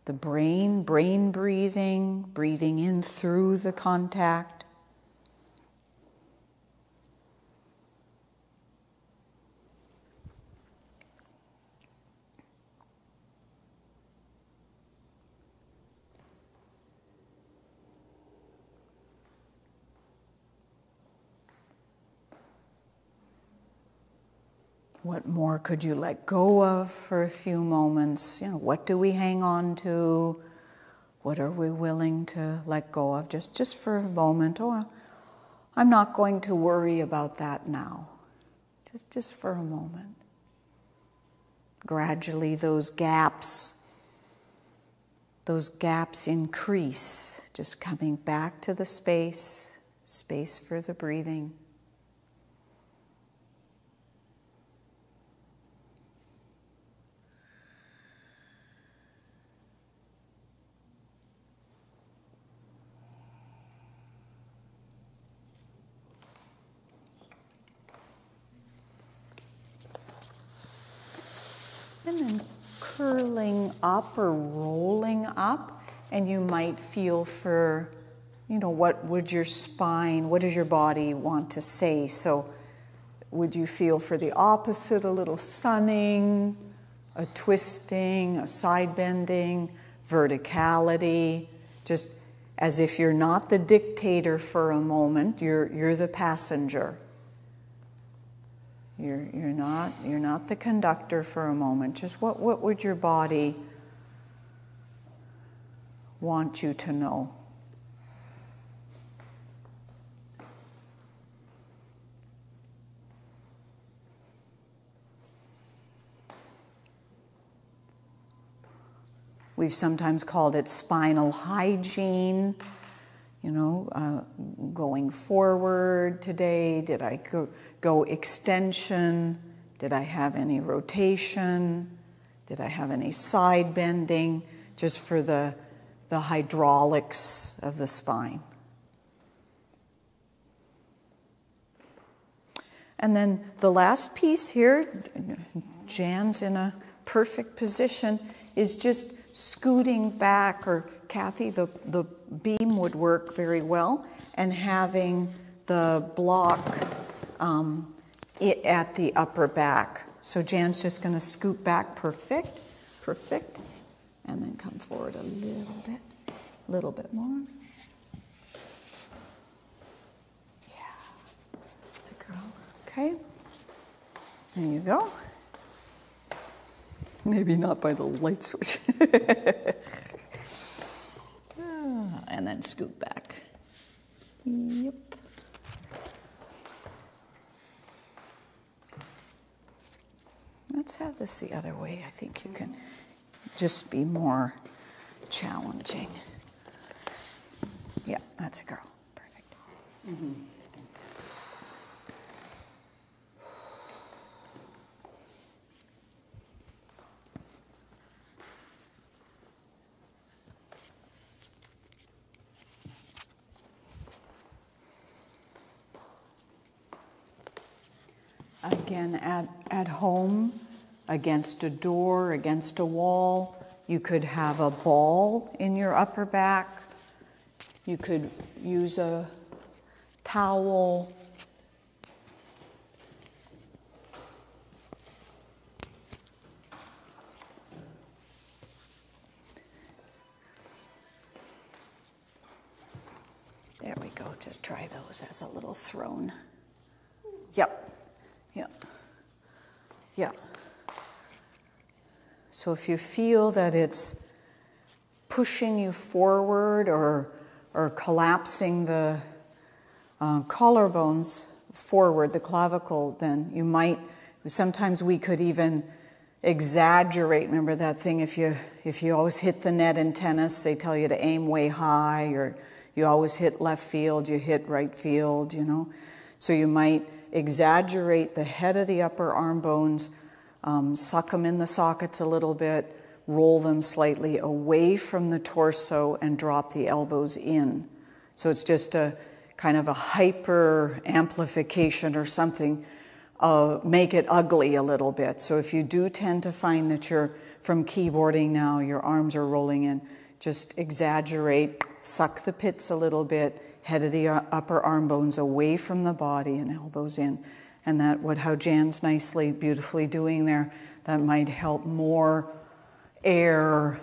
The brain breathing in through the contact. What more could you let go of for a few moments? What do we hang on to? What are we willing to let go of? Just for a moment. Oh, I'm not going to worry about that now. Just for a moment. Gradually those gaps increase. Just coming back to the space for the breathing. And then curling up or rolling up, and you might feel for, what would your spine, what does your body want to say? So would you feel for the opposite, a little sunning, a twisting, a side bending, verticality, just as if you're not the dictator for a moment, you're the passenger. You're not the conductor for a moment. Just what would your body want you to know? We've sometimes called it spinal hygiene. Going forward today, did I go extension? Did I have any rotation? Did I have any side bending? Just for the hydraulics of the spine. And then the last piece here, Jan's in a perfect position, is just scooting back, or Kathy, the beam would work very well, and having the block at the upper back. So Jan's just going to scoot back, perfect, and then come forward a little bit more. girl. Okay. There you go. Maybe not by the light switch. And then scoot back. Yep. Let's have this the other way. I think you can just be more challenging. Yeah, that's a girl. Perfect. Mm-hmm. Again, at home, against a door, against a wall, you could have a ball in your upper back. You could use a towel. There we go. Just try those as a little throne. Yep. Yep. Yeah. So if you feel that it's pushing you forward or collapsing the collarbones forward, the clavicle, then you might, sometimes we could even exaggerate. Remember that thing, if you always hit the net in tennis, they tell you to aim way high, or you always hit left field, you hit right field, you know. So you might exaggerate the head of the upper arm bones, suck them in the sockets a little bit, roll them slightly away from the torso and drop the elbows in. So it's just a kind of a hyper amplification or something, make it ugly a little bit. So if you do tend to find that you're from keyboarding now, your arms are rolling in, just exaggerate, suck the pits a little bit, head of the upper arm bones away from the body and elbows in. And that how Jan's nicely, beautifully doing there, that might help more air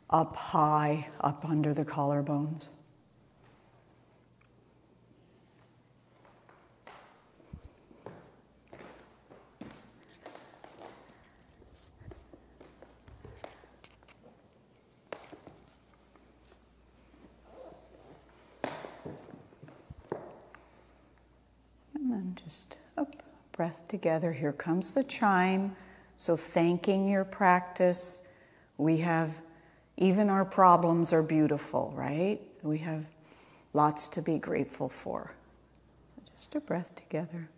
up high, up under the collarbones. And then just up, breath together. Here comes the chime. So thanking your practice. We have, even our problems are beautiful, right? We have lots to be grateful for. So just a breath together.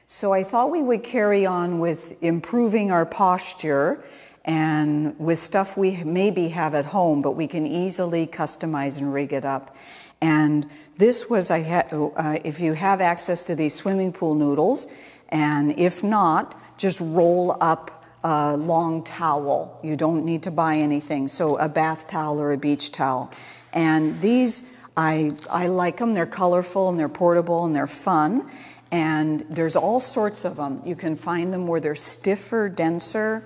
So I thought we would carry on with improving our posture and with stuff we maybe have at home, but we can easily customize and rig it up. And this was, if you have access to these swimming pool noodles, and if not, just roll up a long towel. You don't need to buy anything. So a bath towel or a beach towel. And these, I like them. They're colorful and they're portable and they're fun. And there's all sorts of them. You can find them where they're stiffer, denser.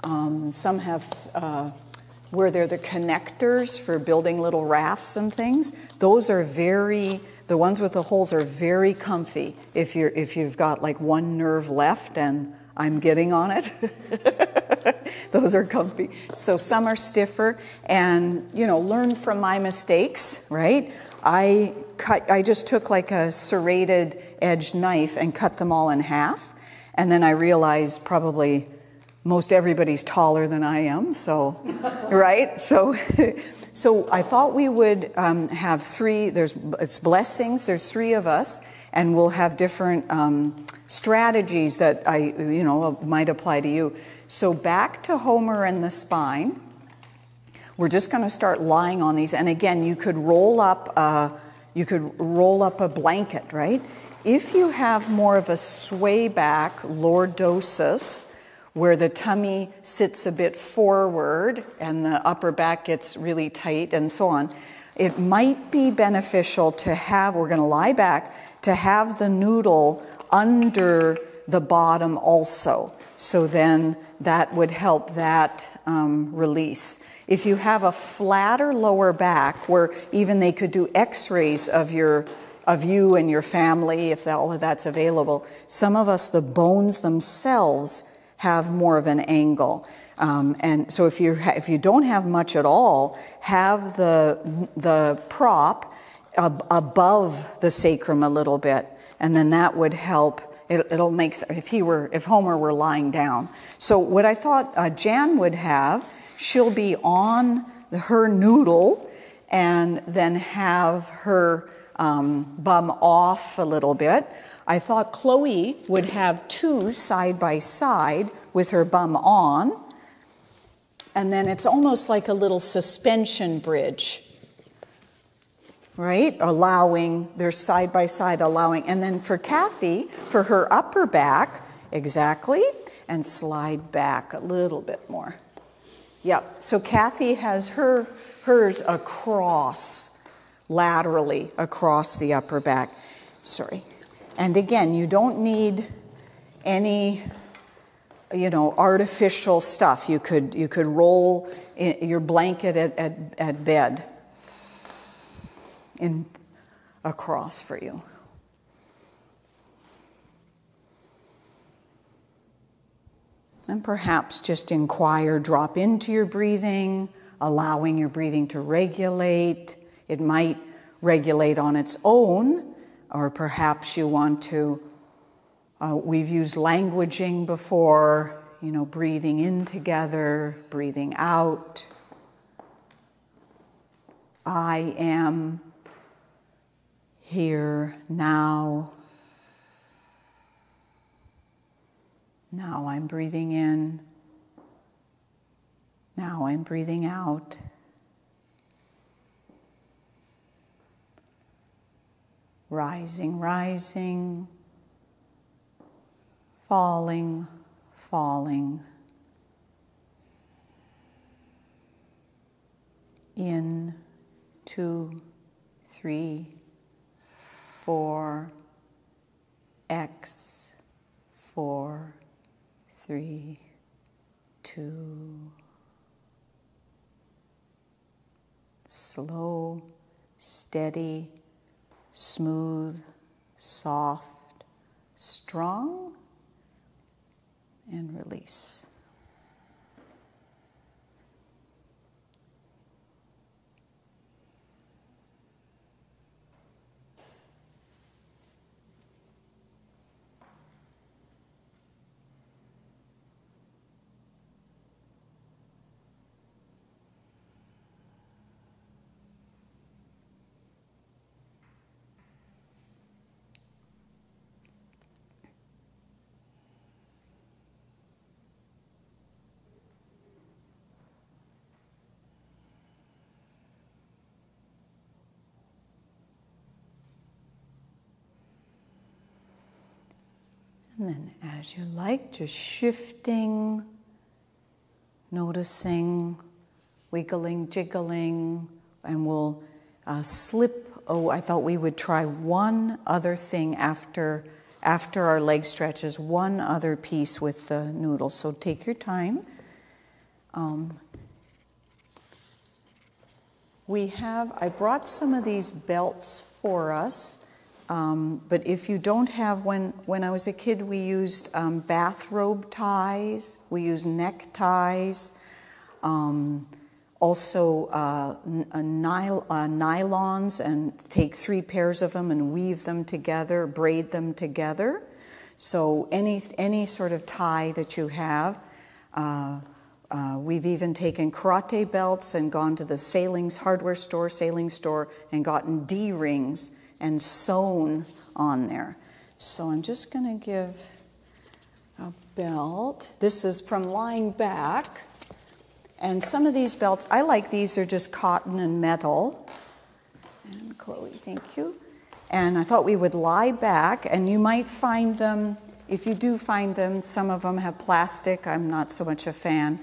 Some have where they're the connectors for building little rafts and things. Those are the ones with the holes are very comfy. If you've got like one nerve left and I'm getting on it, those are comfy. So some are stiffer, and learn from my mistakes, right? I just took like a serrated edge knife and cut them all in half. And then I realized probably most everybody's taller than I am. So, right? So I thought we would have three, it's blessings, there's three of us, and we'll have different strategies that might apply to you. So back to Homer and the spine. we're just going to start lying on these. And again, you could roll up a blanket, right? If you have more of a sway back, lordosis, where the tummy sits a bit forward and the upper back gets really tight and so on, it might be beneficial to have, we're going to lie back, to have the noodle under the bottom also. So then that would help that release. If you have a flatter lower back, where even they could do x-rays of you and your family, if all of that's available, some of us, the bones themselves have more of an angle. And so if you don't have much at all, have the prop above the sacrum a little bit, and then that would help. It'll make, if Homer were lying down. So what I thought Jan would have, she'll be on her noodle and then have her bum off a little bit. I thought Chloe would have two side by side with her bum on, and then it's almost like a little suspension bridge, right? Allowing, they're side by side allowing. And then for Kathy, for her upper back, exactly, and slide back a little bit more. Yep, so Kathy has hers across, laterally across the upper back. Sorry. And again, you don't need any, artificial stuff. You could roll your blanket at bed in across for you. And perhaps just inquire, drop into your breathing, allowing your breathing to regulate. It might regulate on its own, or perhaps you want to, we've used languaging before, breathing in together, breathing out. I am here now. Now I'm breathing in. Now I'm breathing out. Rising, rising. Falling, falling. In, 2, 3, 4, X, 4, 3, 2. Slow, steady, smooth, soft, strong, and release. And then as you like, just shifting, noticing, wiggling, jiggling, and we'll slip. Oh, I thought we would try one other thing after our leg stretches, one other piece with the noodle. So take your time. I brought some of these belts for us. But if you don't have, when I was a kid, we used bathrobe ties, we used neckties, also nylons, and take 3 pairs of them and weave them together, braid them together. So any sort of tie that you have. We've even taken karate belts and gone to the sailing store, and gotten D-rings and sewn on there. So I'm just going to give a belt. This is from lying back. And some of these belts, I like these, they're just cotton and metal. And Chloe, thank you. And I thought we would lie back, and you might find them, if you do find them, some of them have plastic. I'm not so much a fan.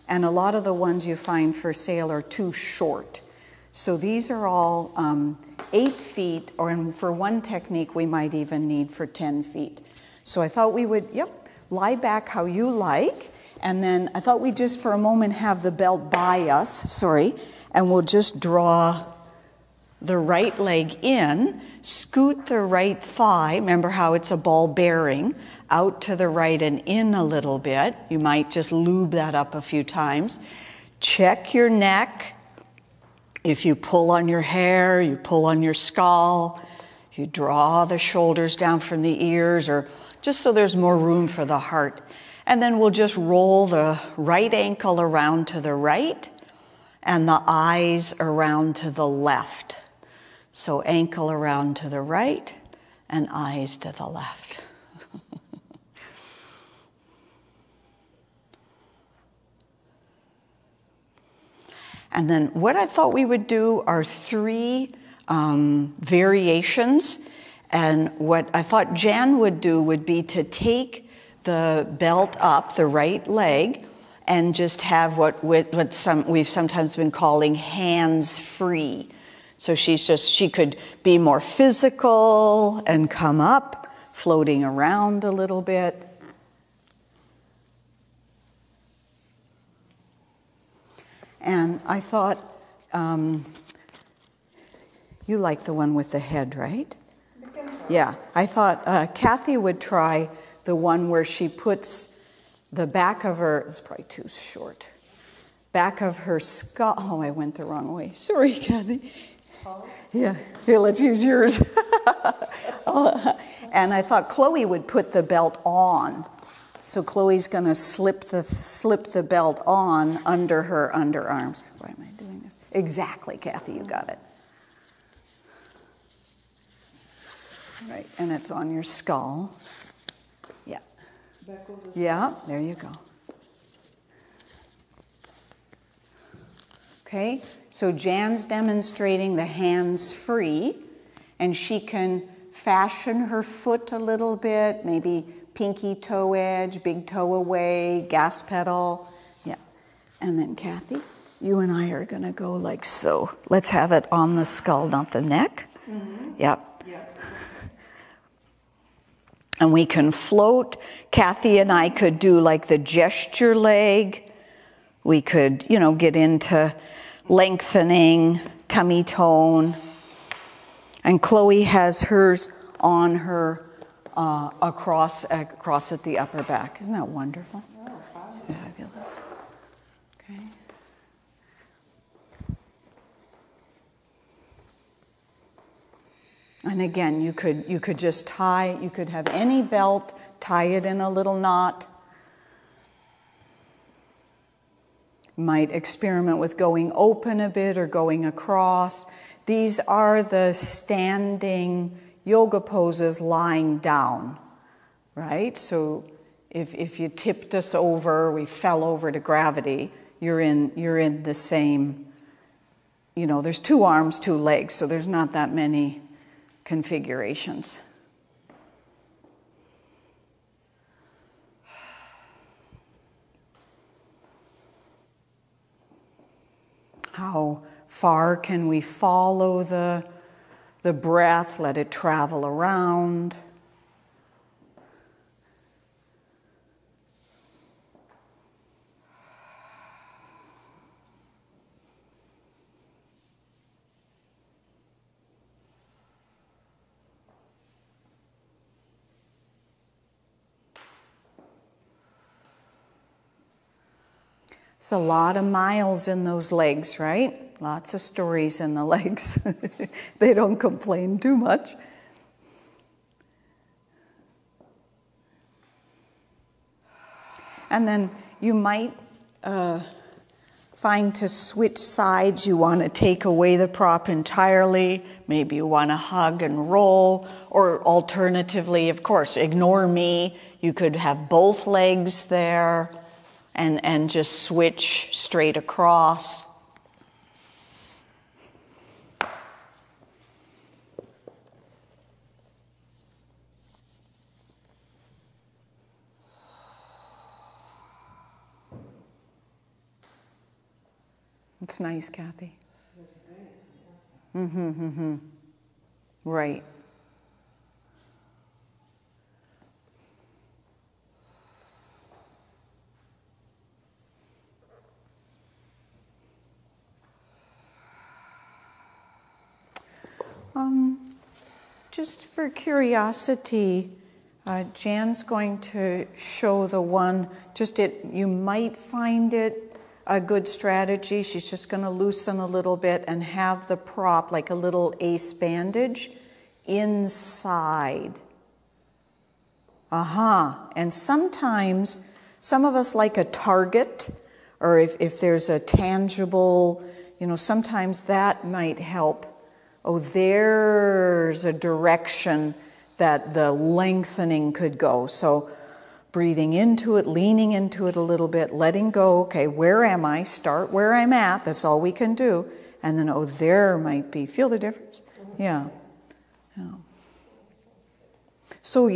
And a lot of the ones you find for sale are too short. So these are all 8 feet, or for one technique we might even need for 10 feet. So I thought we would, lie back how you like. And then I thought we'd just for a moment have the belt by us, and we'll just draw the right leg in, scoot the right thigh, remember how it's a ball bearing, out to the right and in a little bit. You might just lube that up a few times. Check your neck. If you pull on your hair, you pull on your skull, you draw the shoulders down from the ears, or just so there's more room for the heart. And then we'll just roll the right ankle around to the right and the eyes around to the left. So ankle around to the right and eyes to the left. And then what I thought we would do are 3 variations. And what I thought Jan would do would be to take the belt up, the right leg, and just have what we've sometimes been calling hands-free. So she could be more physical and come up, floating around a little bit. And I thought, you like the one with the head, right? Yeah, I thought Kathy would try the one where she puts the back of her, it's probably too short, back of her skull. Oh, I went the wrong way. Sorry, Kathy. Yeah, here, let's use yours. And I thought Chloe would put the belt on. So Chloe's going to slip the belt on under her underarms. Why am I doing this? Exactly, Kathy, you got it. Right, and it's on your skull. Yeah. Yeah, there you go. Okay, so Jan's demonstrating the hands free, and she can fashion her foot a little bit, maybe pinky toe edge, big toe away, gas pedal. Yeah. And then Kathy, you and I are going to go like so. Let's have it on the skull, not the neck. Mm-hmm. Yep. And we can float. Kathy and I could do like the gesture leg. We could, get into lengthening, tummy tone. And Chloe has hers on her across at the upper back. Isn't that wonderful? Oh, fabulous. Okay. And again, you could just tie, you could have any belt, tie it in a little knot. Might experiment with going open a bit or going across. These are the standing yoga poses lying down, right? So if you tipped us over, we fell over to gravity, you're in the same, there's 2 arms, 2 legs, so there's not that many configurations. How far can we follow the breath, let it travel around? It's a lot of miles in those legs, right? Lots of stories in the legs. They don't complain too much. And then you might find to switch sides. You want to take away the prop entirely. Maybe you want to hug and roll. Or alternatively, of course, ignore me. You could have both legs there. and just switch straight across. It's nice, Kathy. Right. Just for curiosity, Jan's going to show the one, you might find it a good strategy. She's just going to loosen a little bit and have the prop, like a little ace bandage, inside. And sometimes, some of us like a target, or if there's a tangible, sometimes that might help. Oh, there's a direction that the lengthening could go. So breathing into it, leaning into it a little bit, letting go. Okay, where am I? Start where I'm at. That's all we can do. And then, there might be. Feel the difference? Yeah. So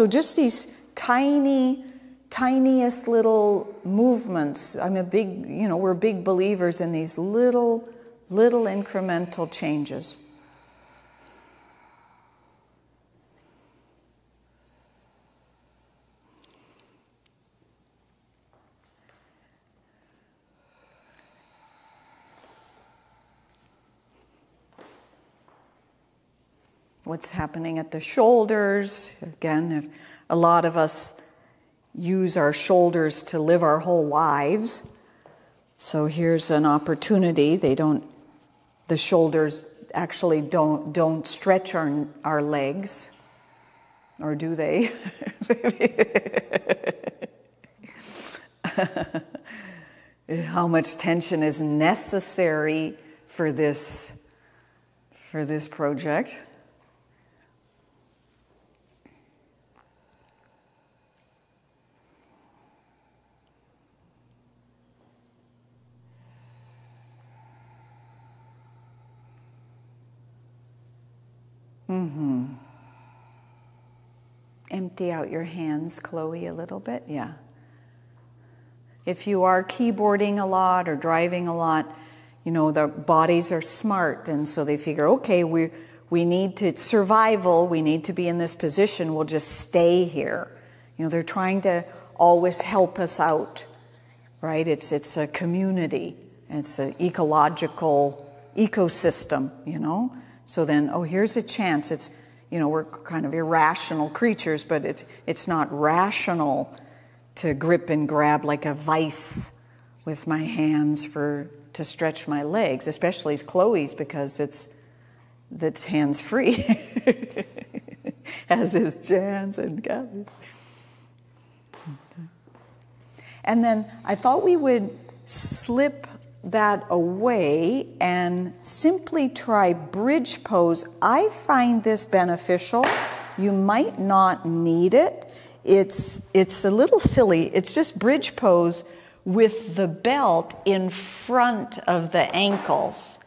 just these tiniest little movements. We're big believers in these little incremental changes. What's happening at the shoulders? Again, if a lot of us use our shoulders to live our whole lives. So here's an opportunity. The shoulders actually don't stretch our legs. Or do they? How much tension is necessary for this project? Empty out your hands, Chloe, a little bit. Yeah. If you are keyboarding a lot or driving a lot, the bodies are smart, and so they figure, okay, we need to survival. We need to be in this position. We'll just stay here. They're trying to always help us out, right? It's a community. It's an ecological ecosystem. So then, here's a chance. It's, we're kind of irrational creatures, but it's not rational to grip and grab like a vice with my hands to stretch my legs, especially as Chloe's, because that's hands-free, as is Jan's and Gabby's. And then I thought we would slip that away and simply try bridge pose. I find this beneficial. You might not need it. It's a little silly. It's just bridge pose with the belt in front of the ankles.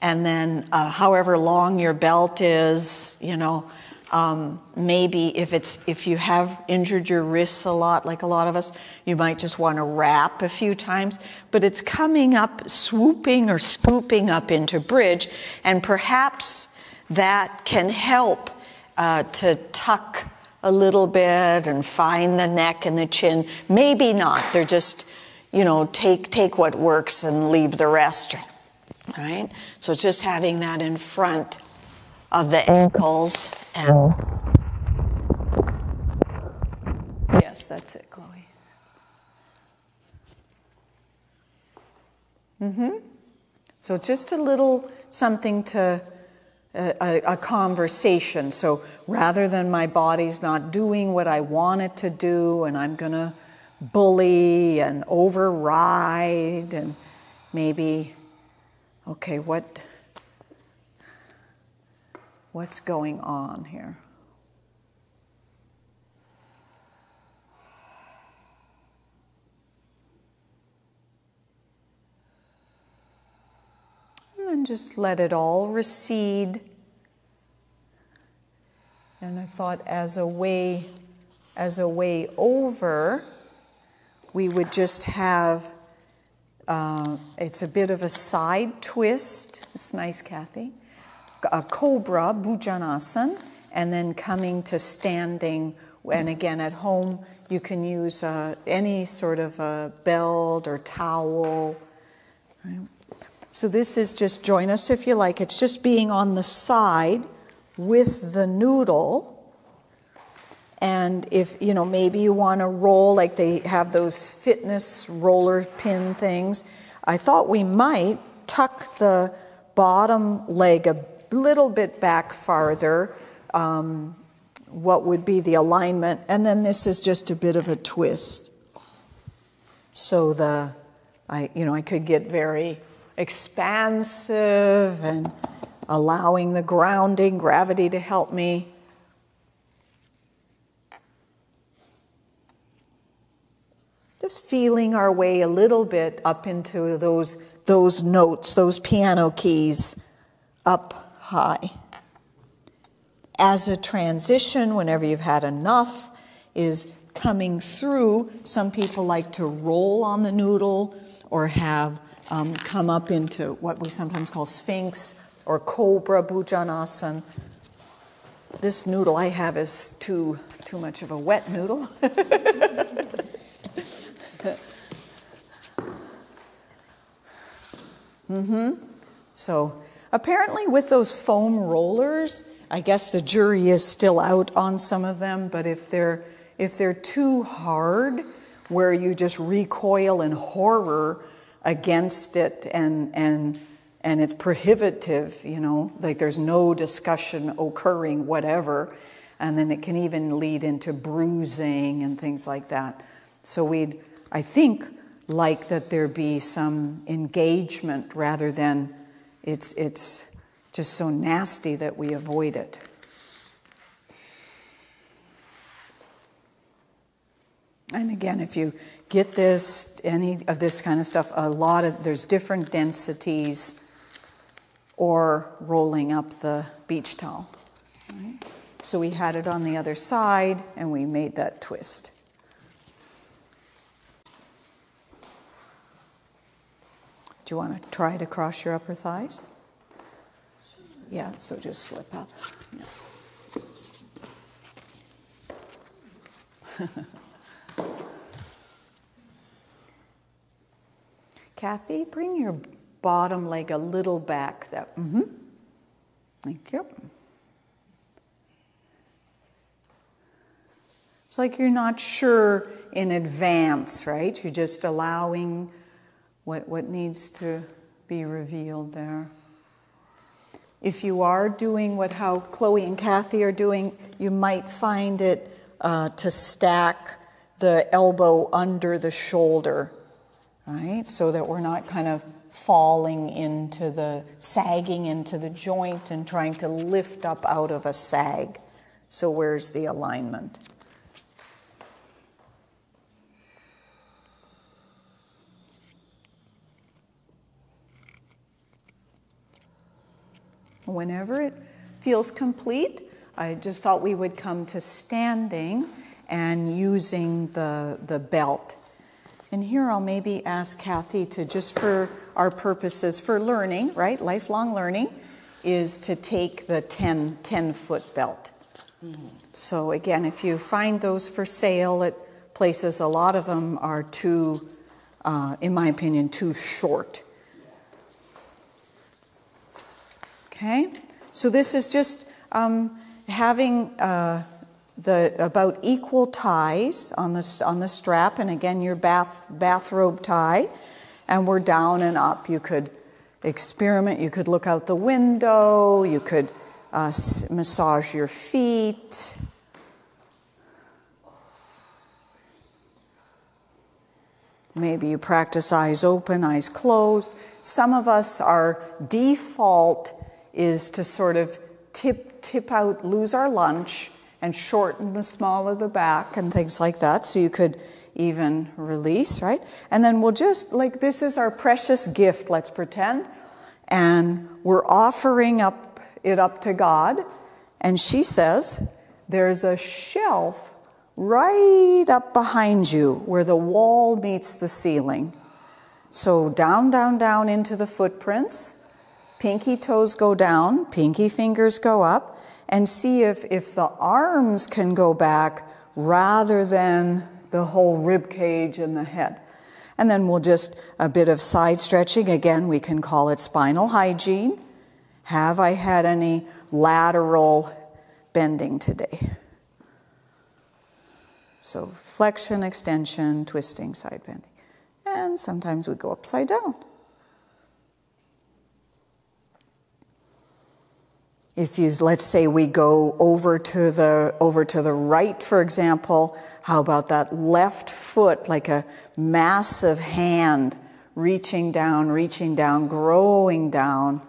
And then however long your belt is, maybe if you have injured your wrists a lot, like a lot of us, you might just want to wrap a few times. But it's coming up, swooping or scooping up into bridge, and perhaps that can help to tuck a little bit and find the neck and the chin. Maybe not. They're just, take what works and leave the rest, right? So it's just having that in front of the ankles. And yes, that's it, Chloe. So it's just a little something to a conversation. So rather than my body's not doing what I want it to do, and I'm going to bully and override, and maybe, okay, what's going on here? then just let it all recede. And I thought as a way over, we would just have, it's a bit of a side twist. It's nice, Kathy. A cobra, Bhujanasana, and then coming to standing. And again, at home, you can use any sort of a belt or towel. Right? So this is just, join us if you like. It's just being on the side with the noodle. And if, maybe you want to roll, like they have those fitness roller pin things. I thought we might tuck the bottom leg a little bit back farther. What would be the alignment? And then this is just a bit of a twist. So I could get very expansive and allowing the grounding, gravity to help me. Just feeling our way a little bit up into those notes, those piano keys, up high. As a transition, whenever you've had enough, is coming through. Some people like to roll on the noodle or have come up into what we sometimes call Sphinx or Cobra Bhujanasana. This noodle I have is too much of a wet noodle. So apparently with those foam rollers, I guess the jury is still out on some of them, but if they're too hard, where you just recoil in horror against it and it's prohibitive, like there's no discussion occurring, whatever, and then it can even lead into bruising and things like that. So I think, like that there be some engagement rather than it's just so nasty that we avoid it. And again, if you get any of this kind of stuff, there's different densities, or rolling up the beach towel. Right? So we had it on the other side and we made that twist. Do you want to try to cross your upper thighs? Yeah, so just slip up. Yeah. Kathy, bring your bottom leg a little back. Thank you. It's like you're not sure in advance, right? You're just allowing what needs to be revealed there. If you are doing how Chloe and Kathy are doing, you might find it to stack the elbow under the shoulder, right? So that we're not kind of sagging into the joint and trying to lift up out of a sag. So where's the alignment? Whenever it feels complete, I just thought we would come to standing and using the belt. And here I'll maybe ask Kathy to, just for our purposes, for learning, right, lifelong learning, is to take the 10-foot belt. Mm-hmm. So again, if you find those for sale at places, a lot of them are too, in my opinion, too short. Okay, so this is just having about equal ties on the strap, and again your bathrobe tie, and we're down and up. You could experiment. You could look out the window. You could massage your feet. Maybe you practice eyes open, eyes closed. Some of us, our default is to sort of tip out, lose our lunch, and shorten the small of the back and things like that. So you could even release, right? And then we'll just, like, this is our precious gift, let's pretend. and we're offering it up to God. And she says, there's a shelf right up behind you where the wall meets the ceiling. So down, down, down into the footprints. Pinky toes go down, pinky fingers go up, and see if the arms can go back rather than the whole rib cage and the head. And then we'll just a bit of side stretching. Again, we can call it spinal hygiene. Have I had any lateral bending today? So flexion, extension, twisting, side bending. And sometimes we go upside down. If you, let's say we go over to the right, for example, how about that left foot, like a massive hand reaching down, growing down.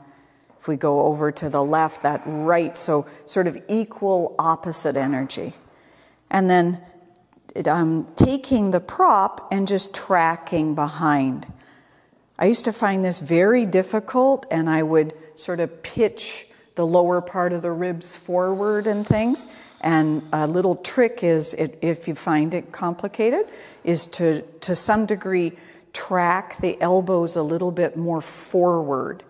If we go over to the left, that right, so sort of equal opposite energy. And then taking the prop and just tracking behind. I used to find this very difficult, and I would sort of pitch the lower part of the ribs forward and things. And a little trick is, if you find it complicated, is to some degree track the elbows a little bit more forward.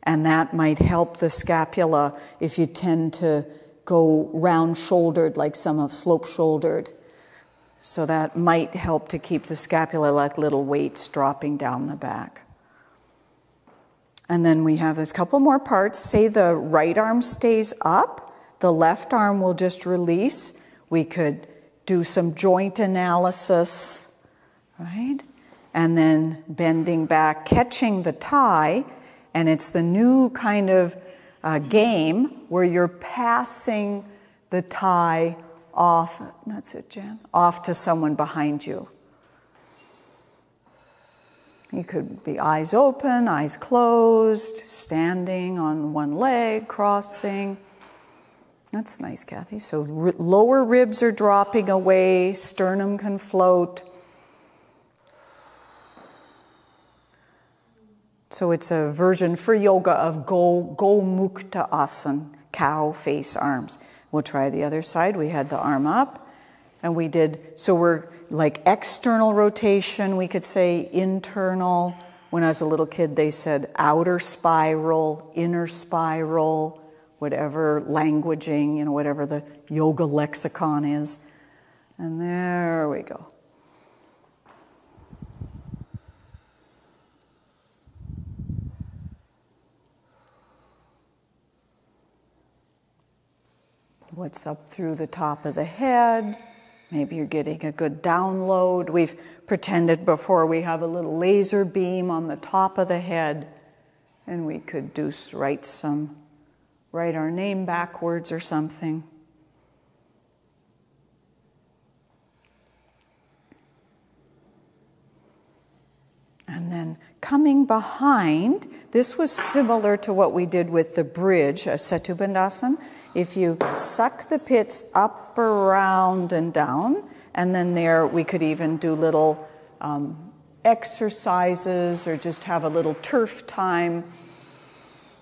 And that might help the scapula if you tend to go round-shouldered, like some of slope-shouldered. So that might help to keep the scapula like little weights dropping down the back. And then we have this couple more parts. Say the right arm stays up, the left arm will just release. We could do some joint analysis, right? And then bending back, catching the tie, and it's the new kind of game where you're passing the tie off, that's it, Jan, off to someone behind you. You could be eyes open, eyes closed, standing on one leg, crossing. That's nice, Kathy. So lower ribs are dropping away, sternum can float. So it's a version for yoga of Go Mukta Asana, cow face arms. We'll try the other side. We had the arm up, and we did, so we're like external rotation, we could say internal. When I was a little kid, they said outer spiral, inner spiral, whatever languaging, whatever the yoga lexicon is. And there we go. What's up through the top of the head? Maybe you're getting a good download. We've pretended before we have a little laser beam on the top of the head, and we could write our name backwards or something. And then coming behind, this was similar to what we did with the bridge, a Setu Bandhasan. If you suck the pits up, around, and down, and then there we could even do little exercises or just have a little turf time,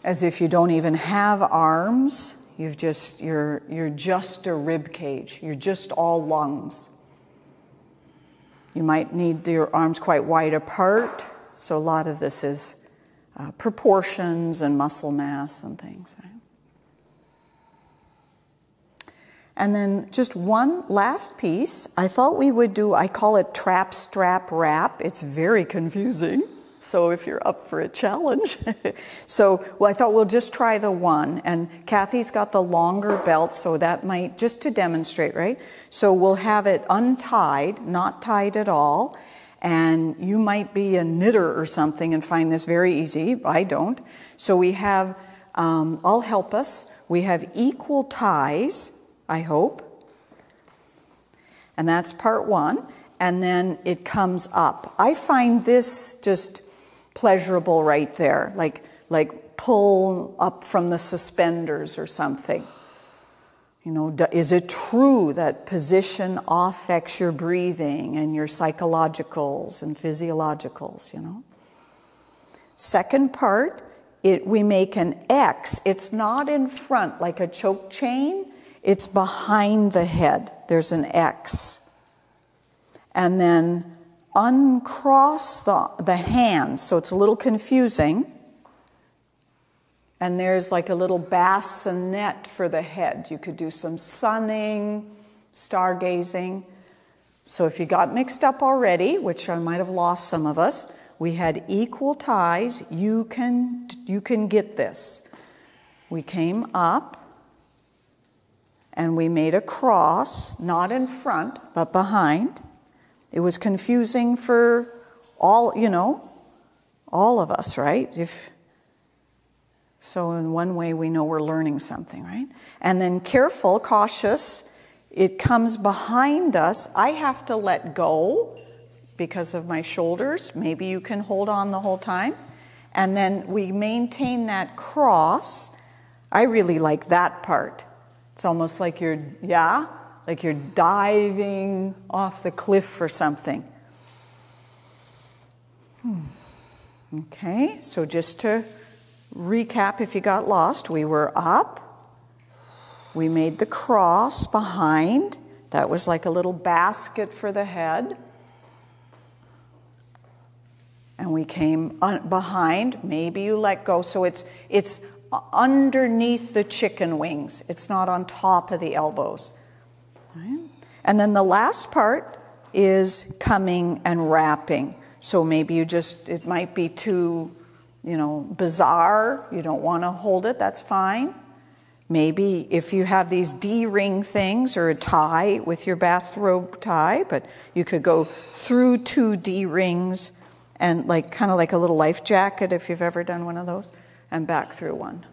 as if you don't even have arms. You're just a rib cage. You're just all lungs. You might need your arms quite wide apart. So a lot of this is proportions and muscle mass and things. Right? And then just one last piece. I thought we would do, I call it trap, strap, wrap. It's very confusing. So if you're up for a challenge. I thought we'll just try the one. And Kathy's got the longer belt, so that might, just to demonstrate, right? So we'll have it untied, not tied at all. And you might be a knitter or something and find this very easy. I don't. So we have, I'll help us. We have equal ties, I hope. And that's part one. And then it comes up. I find this just pleasurable right there, like pull up from the suspenders or something. Is it true that position affects your breathing and your psychologicals and physiologicals, Second part we make an X. It's not in front like a choke chain. It's behind the head. There's an X. And then uncross the hands. So it's a little confusing. And there's like a little bassinet for the head. You could do some sunning, stargazing. So if you got mixed up already, which I might have lost some of us, we had equal ties. You can get this. We came up and we made a cross, not in front, but behind. It was confusing for all of us, right? So in one way we know we're learning something, right? And then careful, cautious, it comes behind us. I have to let go because of my shoulders. Maybe you can hold on the whole time. And then we maintain that cross. I really like that part. It's almost like you're diving off the cliff or something. Okay, so just to recap, if you got lost, we were up. We made the cross behind. That was like a little basket for the head. And we came behind. Maybe you let go. So it's underneath the chicken wings. It's not on top of the elbows. Right? And then the last part is coming and wrapping. So maybe it might be too, bizarre. You don't want to hold it. That's fine. Maybe if you have these D-ring things or a tie with your bathrobe tie, but you could go through 2 D-rings and kind of like a little life jacket if you've ever done one of those, and back through one.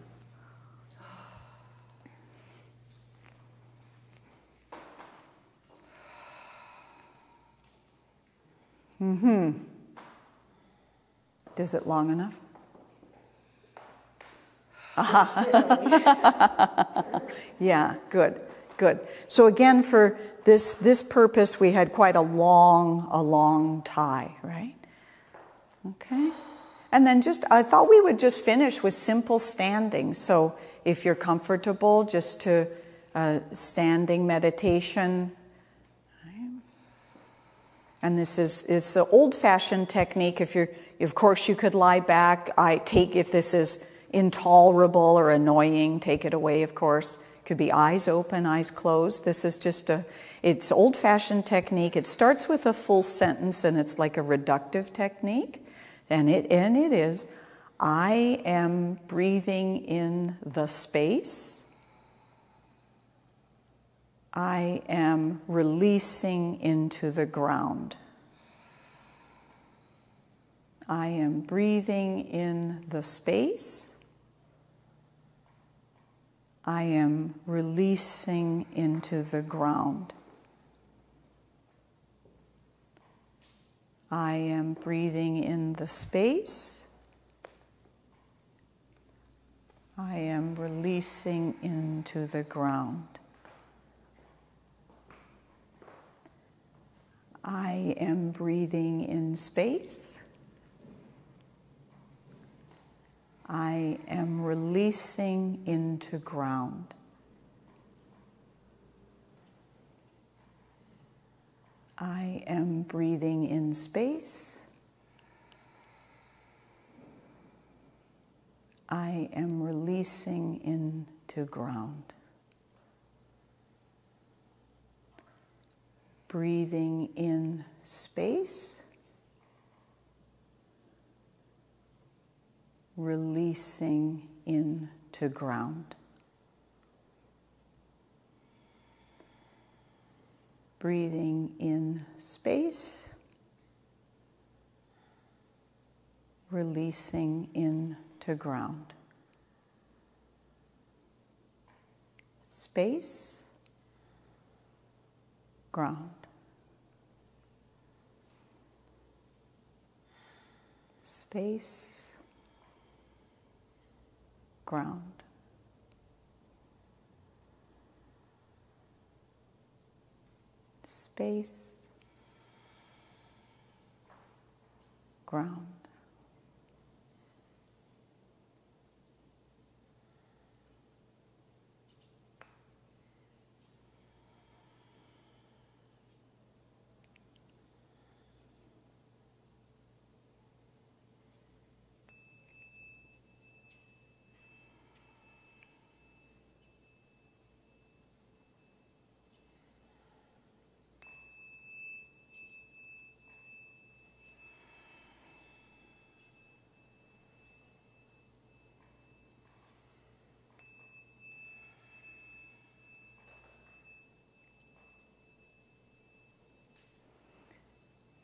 Is it long enough? Yeah, good. So again, for this purpose, we had quite a long tie, right? Okay. And then I thought we would just finish with simple standing. So if you're comfortable, just to standing meditation. Right? And it's the old-fashioned technique. Of course, you could lie back. If this is intolerable or annoying, take it away, of course. It could be eyes open, eyes closed. This is it's old-fashioned technique. It starts with a full sentence, and it's like a reductive technique. And it is, I am breathing in the space. I am releasing into the ground. I am breathing in the space. I am releasing into the ground. I am breathing in the space. I am releasing into the ground. I am breathing in space. I am releasing into ground. I am breathing in space. I am releasing into ground. Breathing in space. Releasing into ground. Breathing in space, releasing into ground. Space, ground. Space, ground. Space, ground.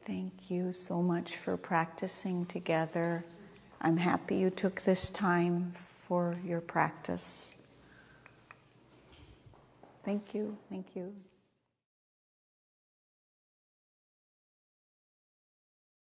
Thank you so much for practicing together. I'm happy you took this time for your practice. Thank you. Thank you.